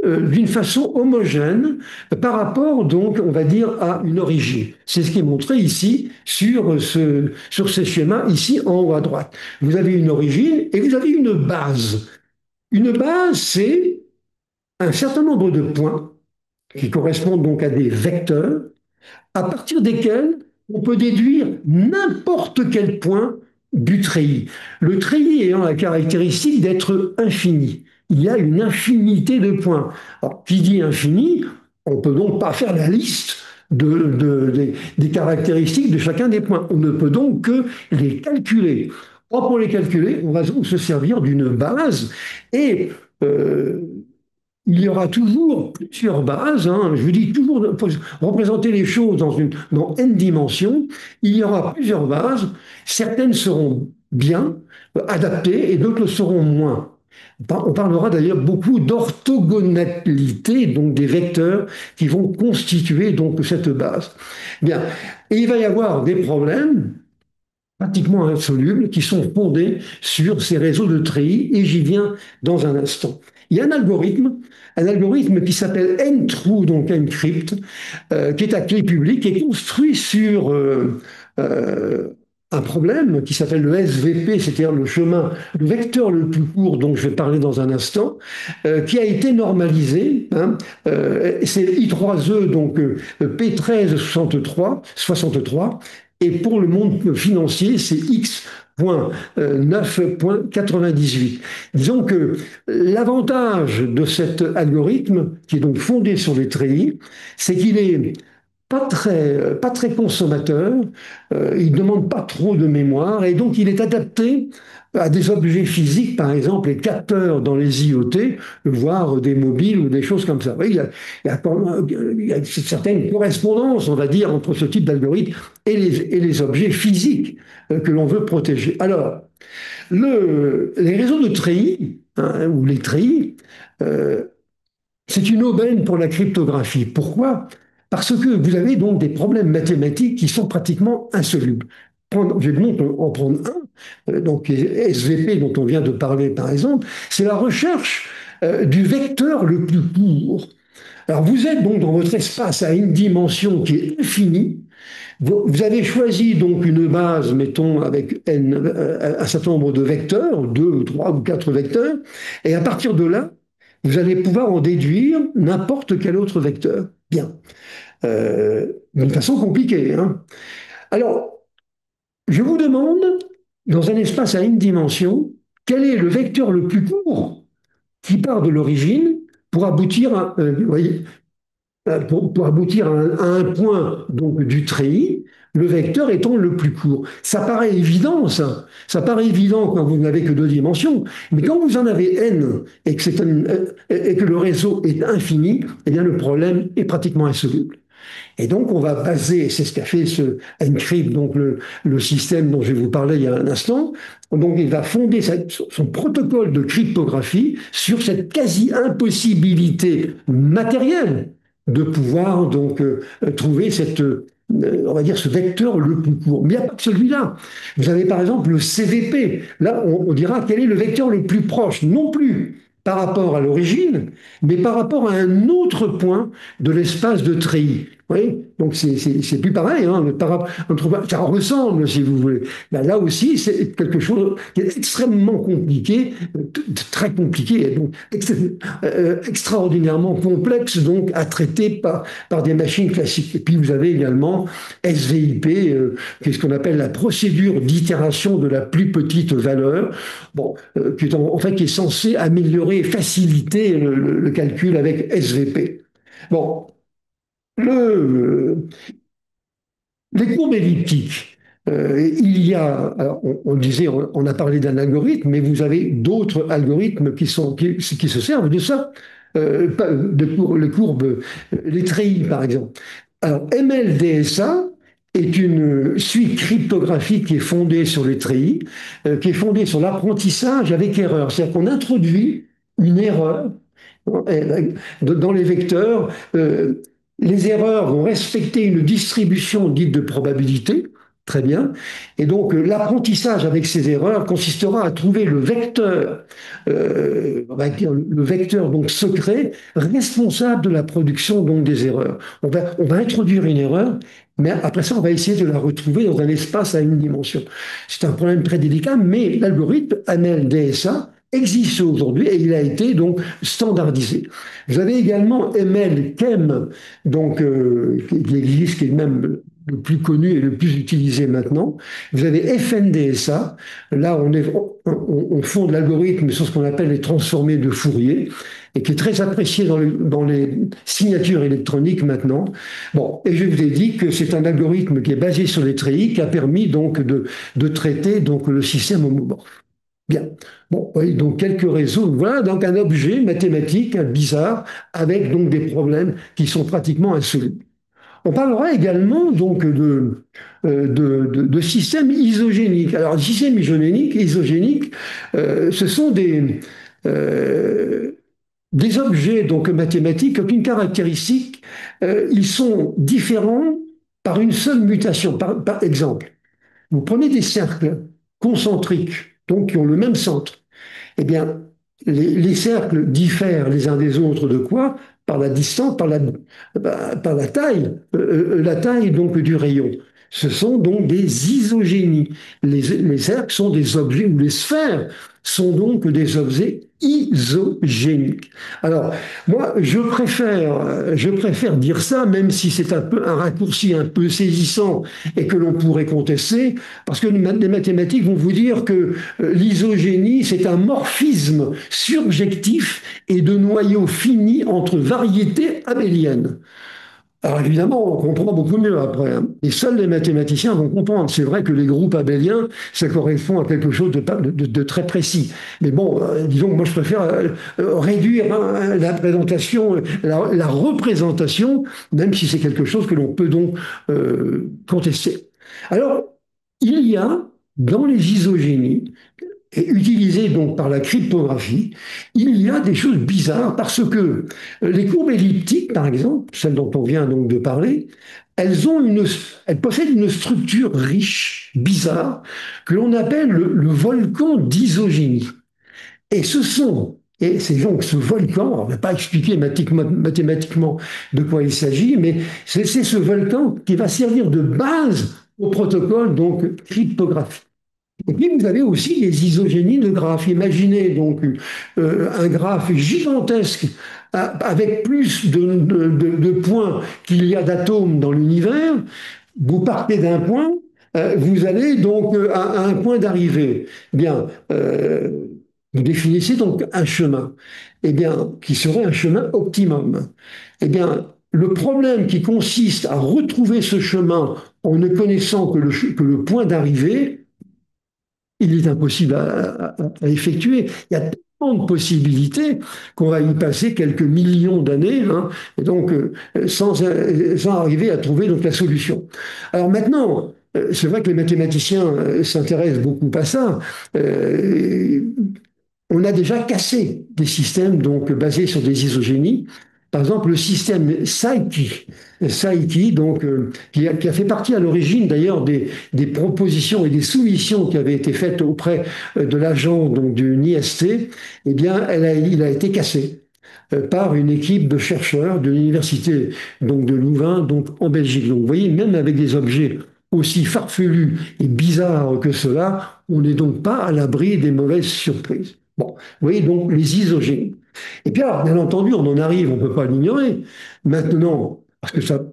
d'une façon homogène par rapport, donc, on va dire, à une origine. C'est ce qui est montré ici sur ces schémas, ici en haut à droite. Vous avez une origine et vous avez une base. Une base, c'est un certain nombre de points qui correspondent donc à des vecteurs à partir desquels on peut déduire n'importe quel point du treillis. Le treillis ayant la caractéristique d'être infini. Il y a une infinité de points. Alors, qui dit infini, on ne peut donc pas faire la liste des caractéristiques de chacun des points. On ne peut donc que les calculer. Or, pour les calculer, on va donc se servir d'une base et euh, il y aura toujours plusieurs bases, hein, je vous dis toujours, pour représenter les choses dans n dimensions, il y aura plusieurs bases, certaines seront bien adaptées et d'autres le seront moins. On parlera d'ailleurs beaucoup d'orthogonalité, donc des vecteurs qui vont constituer donc cette base. Bien, et il va y avoir des problèmes pratiquement insolubles qui sont fondés sur ces réseaux de treillis, et j'y viens dans un instant. Il y a un algorithme qui s'appelle N-True, donc Encrypt, qui est à clé publique et construit sur un problème qui s'appelle le SVP, c'est-à-dire le vecteur le plus court dont je vais parler dans un instant, qui a été normalisé. Hein, c'est I3E, donc P1363, et pour le monde financier, c'est X.9.98. Disons que l'avantage de cet algorithme, qui est donc fondé sur les treillis, c'est qu'il est pas très consommateur, il ne demande pas trop de mémoire et donc il est adapté à des objets physiques, par exemple les capteurs dans les IoT, voire des mobiles ou des choses comme ça. Oui, il y a une certaine correspondance, on va dire, entre ce type d'algorithme et les objets physiques que l'on veut protéger. Alors, les réseaux de treillis, hein, ou les treillis, euh, c'est une aubaine pour la cryptographie. Pourquoi? Parce que vous avez donc des problèmes mathématiques qui sont pratiquement insolubles. Je vais donc en prendre un, donc SVP dont on vient de parler par exemple, c'est la recherche du vecteur le plus court. Alors vous êtes donc dans votre espace à une dimension qui est infinie. Vous avez choisi donc une base, mettons, avec n, un certain nombre de vecteurs, deux, trois ou quatre vecteurs, et à partir de là, vous allez pouvoir en déduire n'importe quel autre vecteur. Bien. D'une façon compliquée, hein. Alors, je vous demande, dans un espace à une dimension, quel est le vecteur le plus court qui part de l'origine pour aboutir à, vous voyez, pour aboutir à un point donc, du treillis, le vecteur étant le plus court. Ça paraît évident, ça. Ça paraît évident quand vous n'avez que deux dimensions, mais quand vous en avez n et que le réseau est infini, eh bien le problème est pratiquement insoluble. Et donc, on va baser, c'est ce qu'a fait ce Encrypt, donc le système dont je vais vous parler il y a un instant. Donc, il va fonder son protocole de cryptographie sur cette quasi-impossibilité matérielle de pouvoir donc trouver on va dire ce vecteur le plus court. Mais il n'y a pas que celui-là. Vous avez par exemple le CVP. Là, on dira quel est le vecteur le plus proche, non plus par rapport à l'origine, mais par rapport à un autre point de l'espace de treillis. Oui, donc c'est plus pareil, hein, ça ressemble si vous voulez. Là aussi, c'est quelque chose qui est extrêmement compliqué, très compliqué, donc extraordinairement complexe donc à traiter par des machines classiques. Et puis vous avez également SVIP, qui est ce qu'on appelle la procédure d'itération de la plus petite valeur, bon, qui est en fait qui est censé améliorer et faciliter le calcul avec SVP. Bon, le, les courbes elliptiques, il y a, alors on disait, on a parlé d'un algorithme, mais vous avez d'autres algorithmes qui se servent de ça, les courbes, les treillis par exemple. Alors MLDSA est une suite cryptographique qui est fondée sur les treillis, qui est fondée sur l'apprentissage avec erreur. C'est-à-dire qu'on introduit une erreur dans les vecteurs. Les erreurs vont respecter une distribution dite de probabilité. Très bien. Et donc, l'apprentissage avec ces erreurs consistera à trouver le vecteur, on va dire le vecteur donc secret responsable de la production donc des erreurs. On va introduire une erreur, mais après ça, on va essayer de la retrouver dans un espace à une dimension. C'est un problème très délicat, mais l'algorithme AML-DSA existe aujourd'hui et il a été donc standardisé. Vous avez également ML-KEM, donc, qui existe, qui est même le plus connu et le plus utilisé maintenant. Vous avez FNDSA, là on fonde l'algorithme sur ce qu'on appelle les transformés de Fourier, et qui est très apprécié dans les signatures électroniques maintenant. Bon, et je vous ai dit que c'est un algorithme qui est basé sur les treillis, qui a permis donc de traiter donc le système homomorphe. Bien. Bon, oui, donc quelques réseaux. Voilà donc un objet mathématique bizarre avec donc des problèmes qui sont pratiquement insolubles. On parlera également donc de systèmes isogéniques. Alors, les systèmes isogéniques, ce sont des objets donc mathématiques qui ont une caractéristique. Ils sont différents par une seule mutation. Par exemple, vous prenez des cercles concentriques, donc qui ont le même centre. Eh bien, les cercles diffèrent les uns des autres de quoi? Par la distance, par la taille donc du rayon. Ce sont donc des isogénies. Les cercles sont des objets, ou les sphères sont donc des objets isogéniques. Alors, moi, je préfère dire ça, même si c'est un peu un raccourci un peu saisissant et que l'on pourrait contester, parce que les mathématiques vont vous dire que l'isogénie, c'est un morphisme surjectif et de noyaux finis entre variétés abéliennes. Alors évidemment, on comprend beaucoup mieux après, hein. Et seuls les mathématiciens vont comprendre. C'est vrai que les groupes abéliens, ça correspond à quelque chose de très précis. Mais bon, disons que moi je préfère réduire la présentation, la représentation, même si c'est quelque chose que l'on peut donc contester. Alors, il y a dans les isogénies et utilisé donc par la cryptographie, il y a des choses bizarres parce que les courbes elliptiques, par exemple, celles dont on vient donc de parler, elles possèdent une structure riche, bizarre, que l'on appelle le volcan d'isogénie. Et c'est donc ce volcan, on ne va pas expliquer mathématiquement de quoi il s'agit, mais c'est ce volcan qui va servir de base au protocole donc cryptographique. Et puis vous avez aussi les isogénies de graphes. Imaginez donc un graphe gigantesque avec plus de points qu'il y a d'atomes dans l'univers. Vous partez d'un point, vous allez donc à un point d'arrivée. Bien, vous définissez donc un chemin, eh bien, qui serait un chemin optimum. Eh bien, le problème qui consiste à retrouver ce chemin en ne connaissant que le point d'arrivée, il est impossible à effectuer. Il y a tellement de possibilités qu'on va y passer quelques millions d'années, hein, et donc sans arriver à trouver donc la solution. Alors maintenant, c'est vrai que les mathématiciens s'intéressent beaucoup à ça. On a déjà cassé des systèmes donc basés sur des isogénies. Par exemple, le système Saïki donc, qui a fait partie à l'origine d'ailleurs des propositions et des soumissions qui avaient été faites auprès de l'agent donc, du NIST, eh bien, il a été cassé par une équipe de chercheurs de l'université donc, de Louvain, donc en Belgique. Donc, vous voyez, même avec des objets aussi farfelus et bizarres que cela, on n'est donc pas à l'abri des mauvaises surprises. Bon, vous voyez donc les isogènes. Et puis alors, bien entendu, on en arrive, on ne peut pas l'ignorer. Maintenant, parce que ça,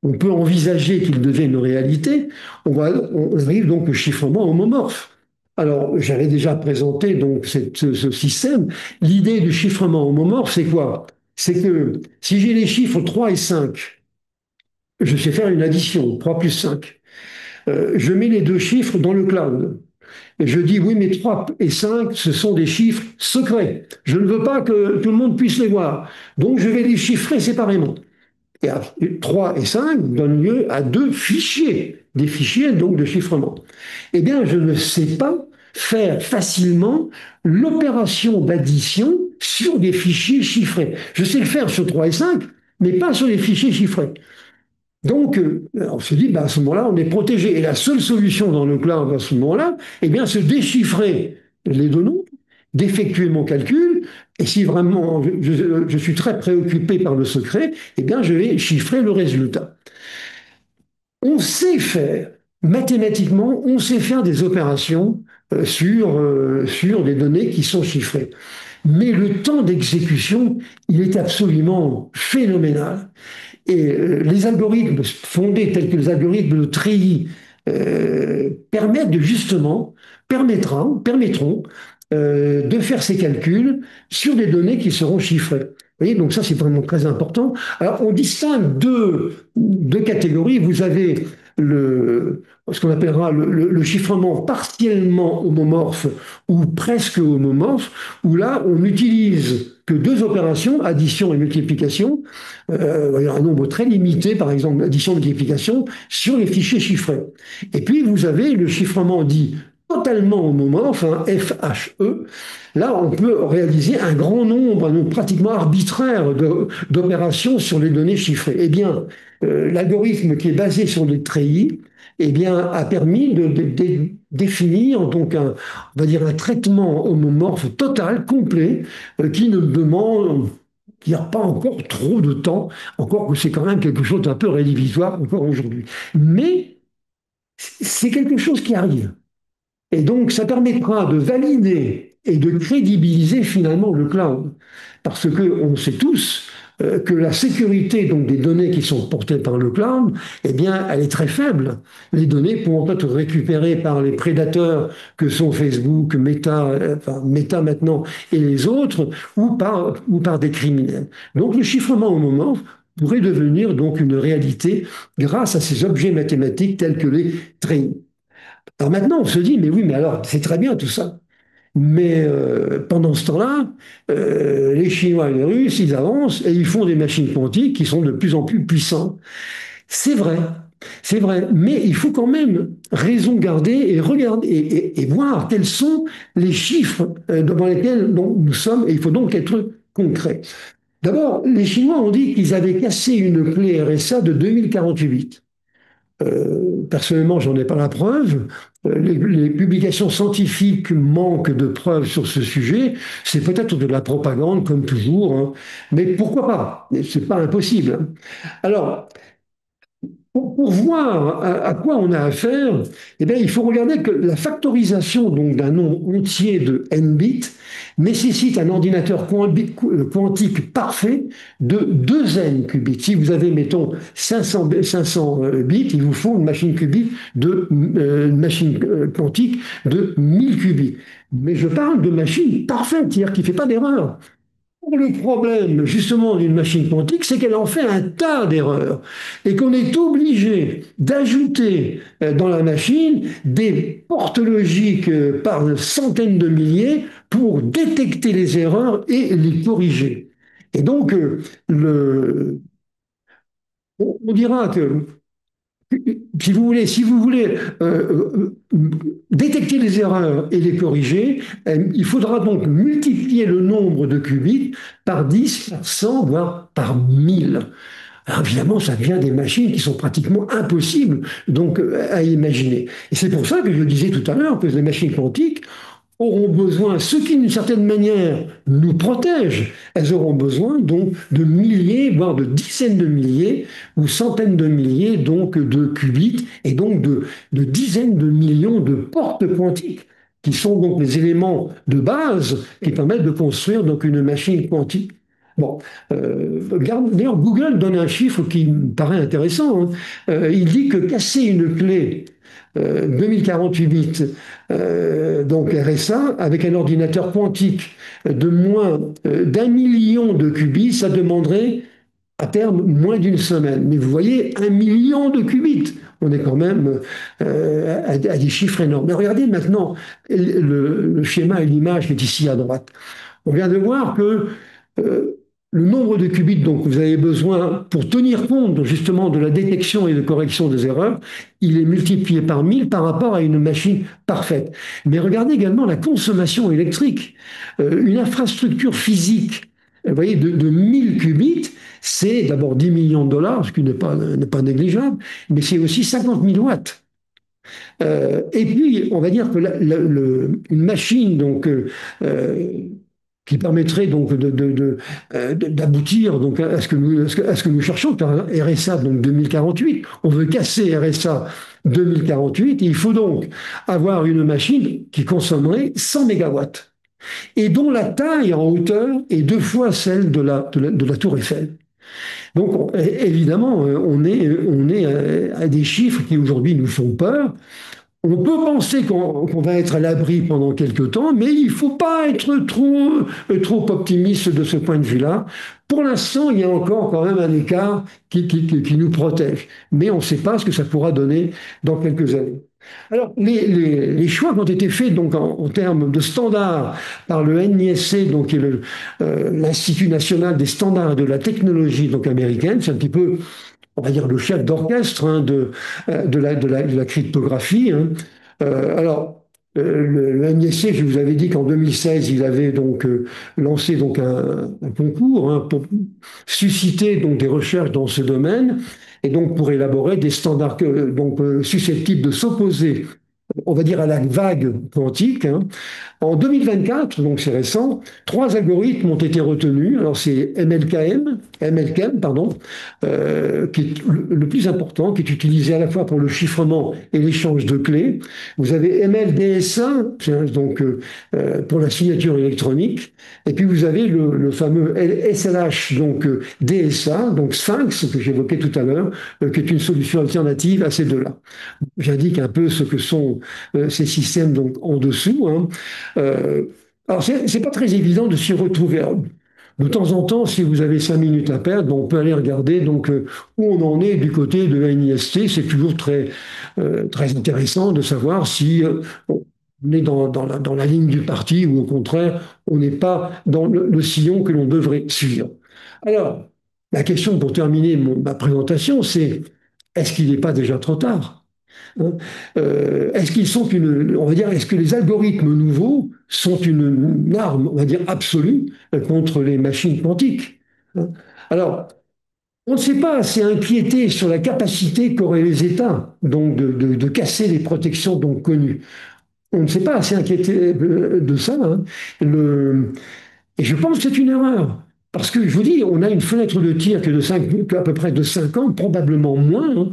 on peut envisager qu'il devienne une réalité, on arrive donc au chiffrement homomorphe. Alors, j'avais déjà présenté donc ce système. L'idée du chiffrement homomorphe, c'est quoi? C'est que si j'ai les chiffres 3 et 5, je sais faire une addition, 3 plus 5. Je mets les deux chiffres dans le cloud. Et je dis, oui, mais 3 et 5, ce sont des chiffres secrets. Je ne veux pas que tout le monde puisse les voir. Donc, je vais les chiffrer séparément. Et 3 et 5 donnent lieu à deux fichiers, des fichiers donc de chiffrement. Eh bien, je ne sais pas faire facilement l'opération d'addition sur des fichiers chiffrés. Je sais le faire sur 3 et 5, mais pas sur les fichiers chiffrés. Donc, on se dit, bah, à ce moment-là, on est protégé. Et la seule solution dans le cloud à ce moment-là, eh bien, c'est déchiffrer les données, d'effectuer mon calcul. Et si vraiment je suis très préoccupé par le secret, eh bien, je vais chiffrer le résultat. On sait faire, mathématiquement, on sait faire des opérations sur des données qui sont chiffrées. Mais le temps d'exécution, il est absolument phénoménal. Et les algorithmes fondés tels que les algorithmes de treillis permettent de justement, permettront de faire ces calculs sur des données qui seront chiffrées. Vous voyez, donc ça c'est vraiment très important. Alors on distingue deux catégories. Vous avez ce qu'on appellera le chiffrement partiellement homomorphe ou presque homomorphe, où là on n'utilise que deux opérations, addition et multiplication, il y a un nombre très limité, par exemple addition et multiplication, sur les fichiers chiffrés. Et puis vous avez le chiffrement dit totalement homomorphe, hein, FHE. Là, on peut réaliser un grand nombre, un nombre pratiquement arbitraire d'opérations sur les données chiffrées. Eh bien, l'algorithme qui est basé sur les treillis, eh bien, a permis de définir donc on va dire un traitement homomorphe total, complet, qui ne demande qu'il n'y a pas encore trop de temps, encore que c'est quand même quelque chose d'un peu rédhibitoire encore aujourd'hui. Mais c'est quelque chose qui arrive. Et donc, ça permettra de valider et de crédibiliser finalement le cloud. Parce que on sait tous que la sécurité donc, des données qui sont portées par le cloud, eh bien, elle est très faible. Les données pourront être récupérées par les prédateurs que sont Facebook, Meta, enfin Meta maintenant, et les autres, ou par des criminels. Donc, le chiffrement au moment pourrait devenir donc une réalité grâce à ces objets mathématiques tels que les trains. Alors maintenant, on se dit, mais oui, mais alors, c'est très bien tout ça. Mais pendant ce temps-là, les Chinois et les Russes, ils avancent et ils font des machines quantiques qui sont de plus en plus puissantes. C'est vrai, c'est vrai, mais il faut quand même raison garder et regarder et voir quels sont les chiffres devant lesquels nous sommes et il faut donc être concret. D'abord, les Chinois ont dit qu'ils avaient cassé une clé RSA de 2048. Personnellement, j'en ai pas la preuve. Les publications scientifiques manquent de preuves sur ce sujet. C'est peut-être de la propagande, comme toujours, hein. Mais pourquoi pas? C'est pas impossible, hein. Alors, pour voir à quoi on a affaire, eh bien, il faut regarder que la factorisation donc d'un nombre entier de n bits nécessite un ordinateur quantique parfait de 2 n qubits. Si vous avez, mettons, 500 bits, il vous faut une machine quantique de 1000 qubits. Mais je parle de machine parfaite, c'est-à-dire qui ne fait pas d'erreur. Le problème, justement, d'une machine quantique, c'est qu'elle en fait un tas d'erreurs et qu'on est obligé d'ajouter dans la machine des portes logiques par centaines de milliers pour détecter les erreurs et les corriger. Et donc, on dira que si vous voulez détecter les erreurs et les corriger, il faudra donc multiplier le nombre de qubits par 10, par 100, voire par 1000. Alors évidemment, ça devient des machines qui sont pratiquement impossibles donc à imaginer. Et c'est pour ça que je disais tout à l'heure que les machines quantiques auront besoin, ce qui d'une certaine manière nous protège, elles auront besoin donc de milliers, voire de dizaines de milliers ou centaines de milliers donc de qubits et donc de dizaines de millions de portes quantiques qui sont donc les éléments de base qui permettent de construire donc une machine quantique. Bon, d'ailleurs, Google donne un chiffre qui me paraît intéressant, hein. Il dit que casser une clé 2048 donc RSA, avec un ordinateur quantique de moins d'1 million de qubits, ça demanderait à terme moins d'une semaine. Mais vous voyez, 1 million de qubits, on est quand même à des chiffres énormes. Mais regardez maintenant le schéma et l'image qui est ici à droite. On vient de voir que le nombre de qubits dont vous avez besoin pour tenir compte justement de la détection et de correction des erreurs, il est multiplié par 1000 par rapport à une machine parfaite. Mais regardez également la consommation électrique. Une infrastructure physique, vous voyez, de 1000 qubits, c'est d'abord 10 millions de dollars, ce qui n'est pas négligeable, mais c'est aussi 50 000 watts. Et puis, on va dire que une machine euh, qui permettrait donc d'aboutir donc à ce que nous cherchons, car RSA donc 2048, on veut casser RSA 2048, et il faut donc avoir une machine qui consommerait 100 mégawatts et dont la taille en hauteur est deux fois celle de la tour Eiffel. Donc, évidemment, on est à des chiffres qui aujourd'hui nous font peur. On peut penser qu'on va être à l'abri pendant quelque temps, mais il ne faut pas être trop optimiste de ce point de vue-là. Pour l'instant, il y a encore quand même un écart qui nous protège, mais on ne sait pas ce que ça pourra donner dans quelques années. Alors, les choix qui ont été faits donc en termes de standards par le NIST, donc qui est l'Institut national des standards et de la technologie donc américaine, c'est un petit peu on va dire, le chef d'orchestre hein, de la cryptographie. Hein. Alors, le NSC, je vous avais dit qu'en 2016, il avait donc lancé donc un concours hein, pour susciter donc des recherches dans ce domaine et donc pour élaborer des standards susceptibles de s'opposer, on va dire, à la vague quantique. Hein. En 2024, donc c'est récent, trois algorithmes ont été retenus. Alors c'est MLKM, pardon, qui est le plus important, qui est utilisé à la fois pour le chiffrement et l'échange de clés. Vous avez MLDS1, donc pour la signature électronique, et puis vous avez le fameux SLH, donc DSA, donc Sphinx que j'évoquais tout à l'heure, qui est une solution alternative à ces deux-là. J'indique un peu ce que sont ces systèmes donc en dessous. Hein. Euh, alors, c'est pas très évident de s'y retrouver. Alors, de temps en temps, si vous avez 5 minutes à perdre, on peut aller regarder donc, où on en est du côté de la NIST. C'est toujours très intéressant de savoir si on est dans la ligne du parti ou au contraire, on n'est pas dans le sillon que l'on devrait suivre. Alors, la question pour terminer ma présentation, c'est est-ce qu'il n'est pas déjà trop tard? Hein. Est-ce qu'ils sont on va dire, est-ce que les algorithmes nouveaux sont une arme, on va dire, absolue contre les machines quantiques? Hein. Alors, on ne s'est pas assez inquiété sur la capacité qu'auraient les États donc de casser les protections donc connues. On ne s'est pas assez inquiété de ça. Hein. Et je pense que c'est une erreur. Parce que je vous dis, on a une fenêtre de tir que à peu près de 5 ans, probablement moins. Hein.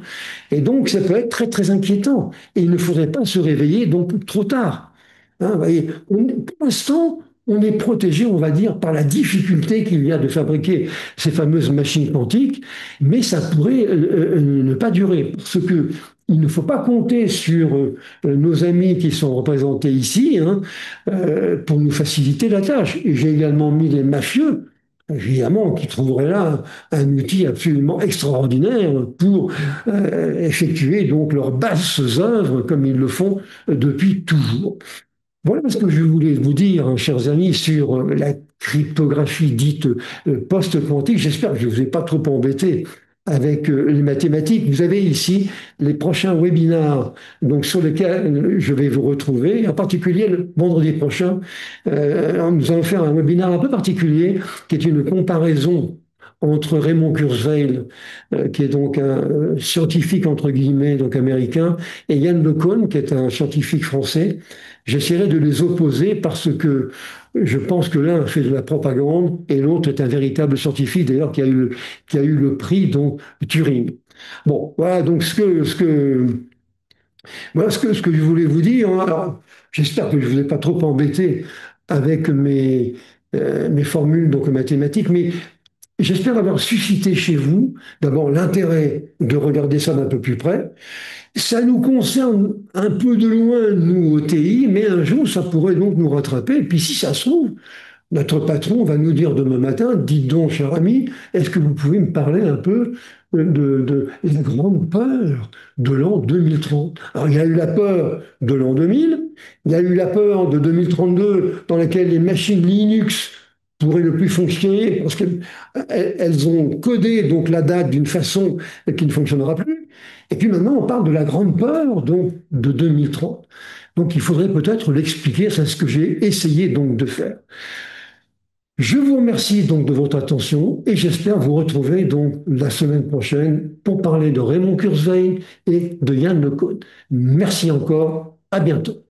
Et donc, ça peut être très, très inquiétant. Et il ne faudrait pas se réveiller donc trop tard. Hein, vous voyez, pour l'instant, on est protégé, on va dire, par la difficulté qu'il y a de fabriquer ces fameuses machines quantiques, mais ça pourrait ne pas durer. Parce que il ne faut pas compter sur nos amis qui sont représentés ici hein, pour nous faciliter la tâche. Et j'ai également mis les mafieux, évidemment, qui trouveraient là un outil absolument extraordinaire pour effectuer donc leurs basses œuvres comme ils le font depuis toujours. Voilà ce que je voulais vous dire, hein, chers amis, sur la cryptographie dite post-quantique. J'espère que je ne vous ai pas trop embêté avec les mathématiques. Vous avez ici les prochains webinaires donc, sur lesquels je vais vous retrouver, en particulier le vendredi prochain. Nous allons faire un webinaire un peu particulier qui est une comparaison entre Raymond Kurzweil, qui est donc un scientifique entre guillemets donc américain, et Yann LeCun, qui est un scientifique français. J'essaierai de les opposer parce que je pense que l'un fait de la propagande et l'autre est un véritable scientifique, d'ailleurs, qui a eu le prix donc, Turing. Bon, voilà donc ce que je voulais vous dire. Hein. Alors, j'espère que je ne vous ai pas trop embêté avec mes formules donc, mathématiques, mais j'espère avoir suscité chez vous d'abord l'intérêt de regarder ça d'un peu plus près. Ça nous concerne un peu de loin, nous, au TI, mais un jour, ça pourrait donc nous rattraper. Et puis, si ça se trouve, notre patron va nous dire demain matin, dites donc, cher ami, est-ce que vous pouvez me parler un peu de la grande peur de l'an 2030? Alors, il y a eu la peur de l'an 2000, il y a eu la peur de 2032, dans laquelle les machines Linux pourrait ne plus fonctionner parce qu'elles elles ont codé donc la date d'une façon qui ne fonctionnera plus. Et puis maintenant, on parle de la grande peur donc de 2030. Donc il faudrait peut-être l'expliquer, c'est ce que j'ai essayé donc de faire. Je vous remercie donc de votre attention et j'espère vous retrouver donc la semaine prochaine pour parler de Raymond Kurzweil et de Yann LeCun. Merci encore, à bientôt.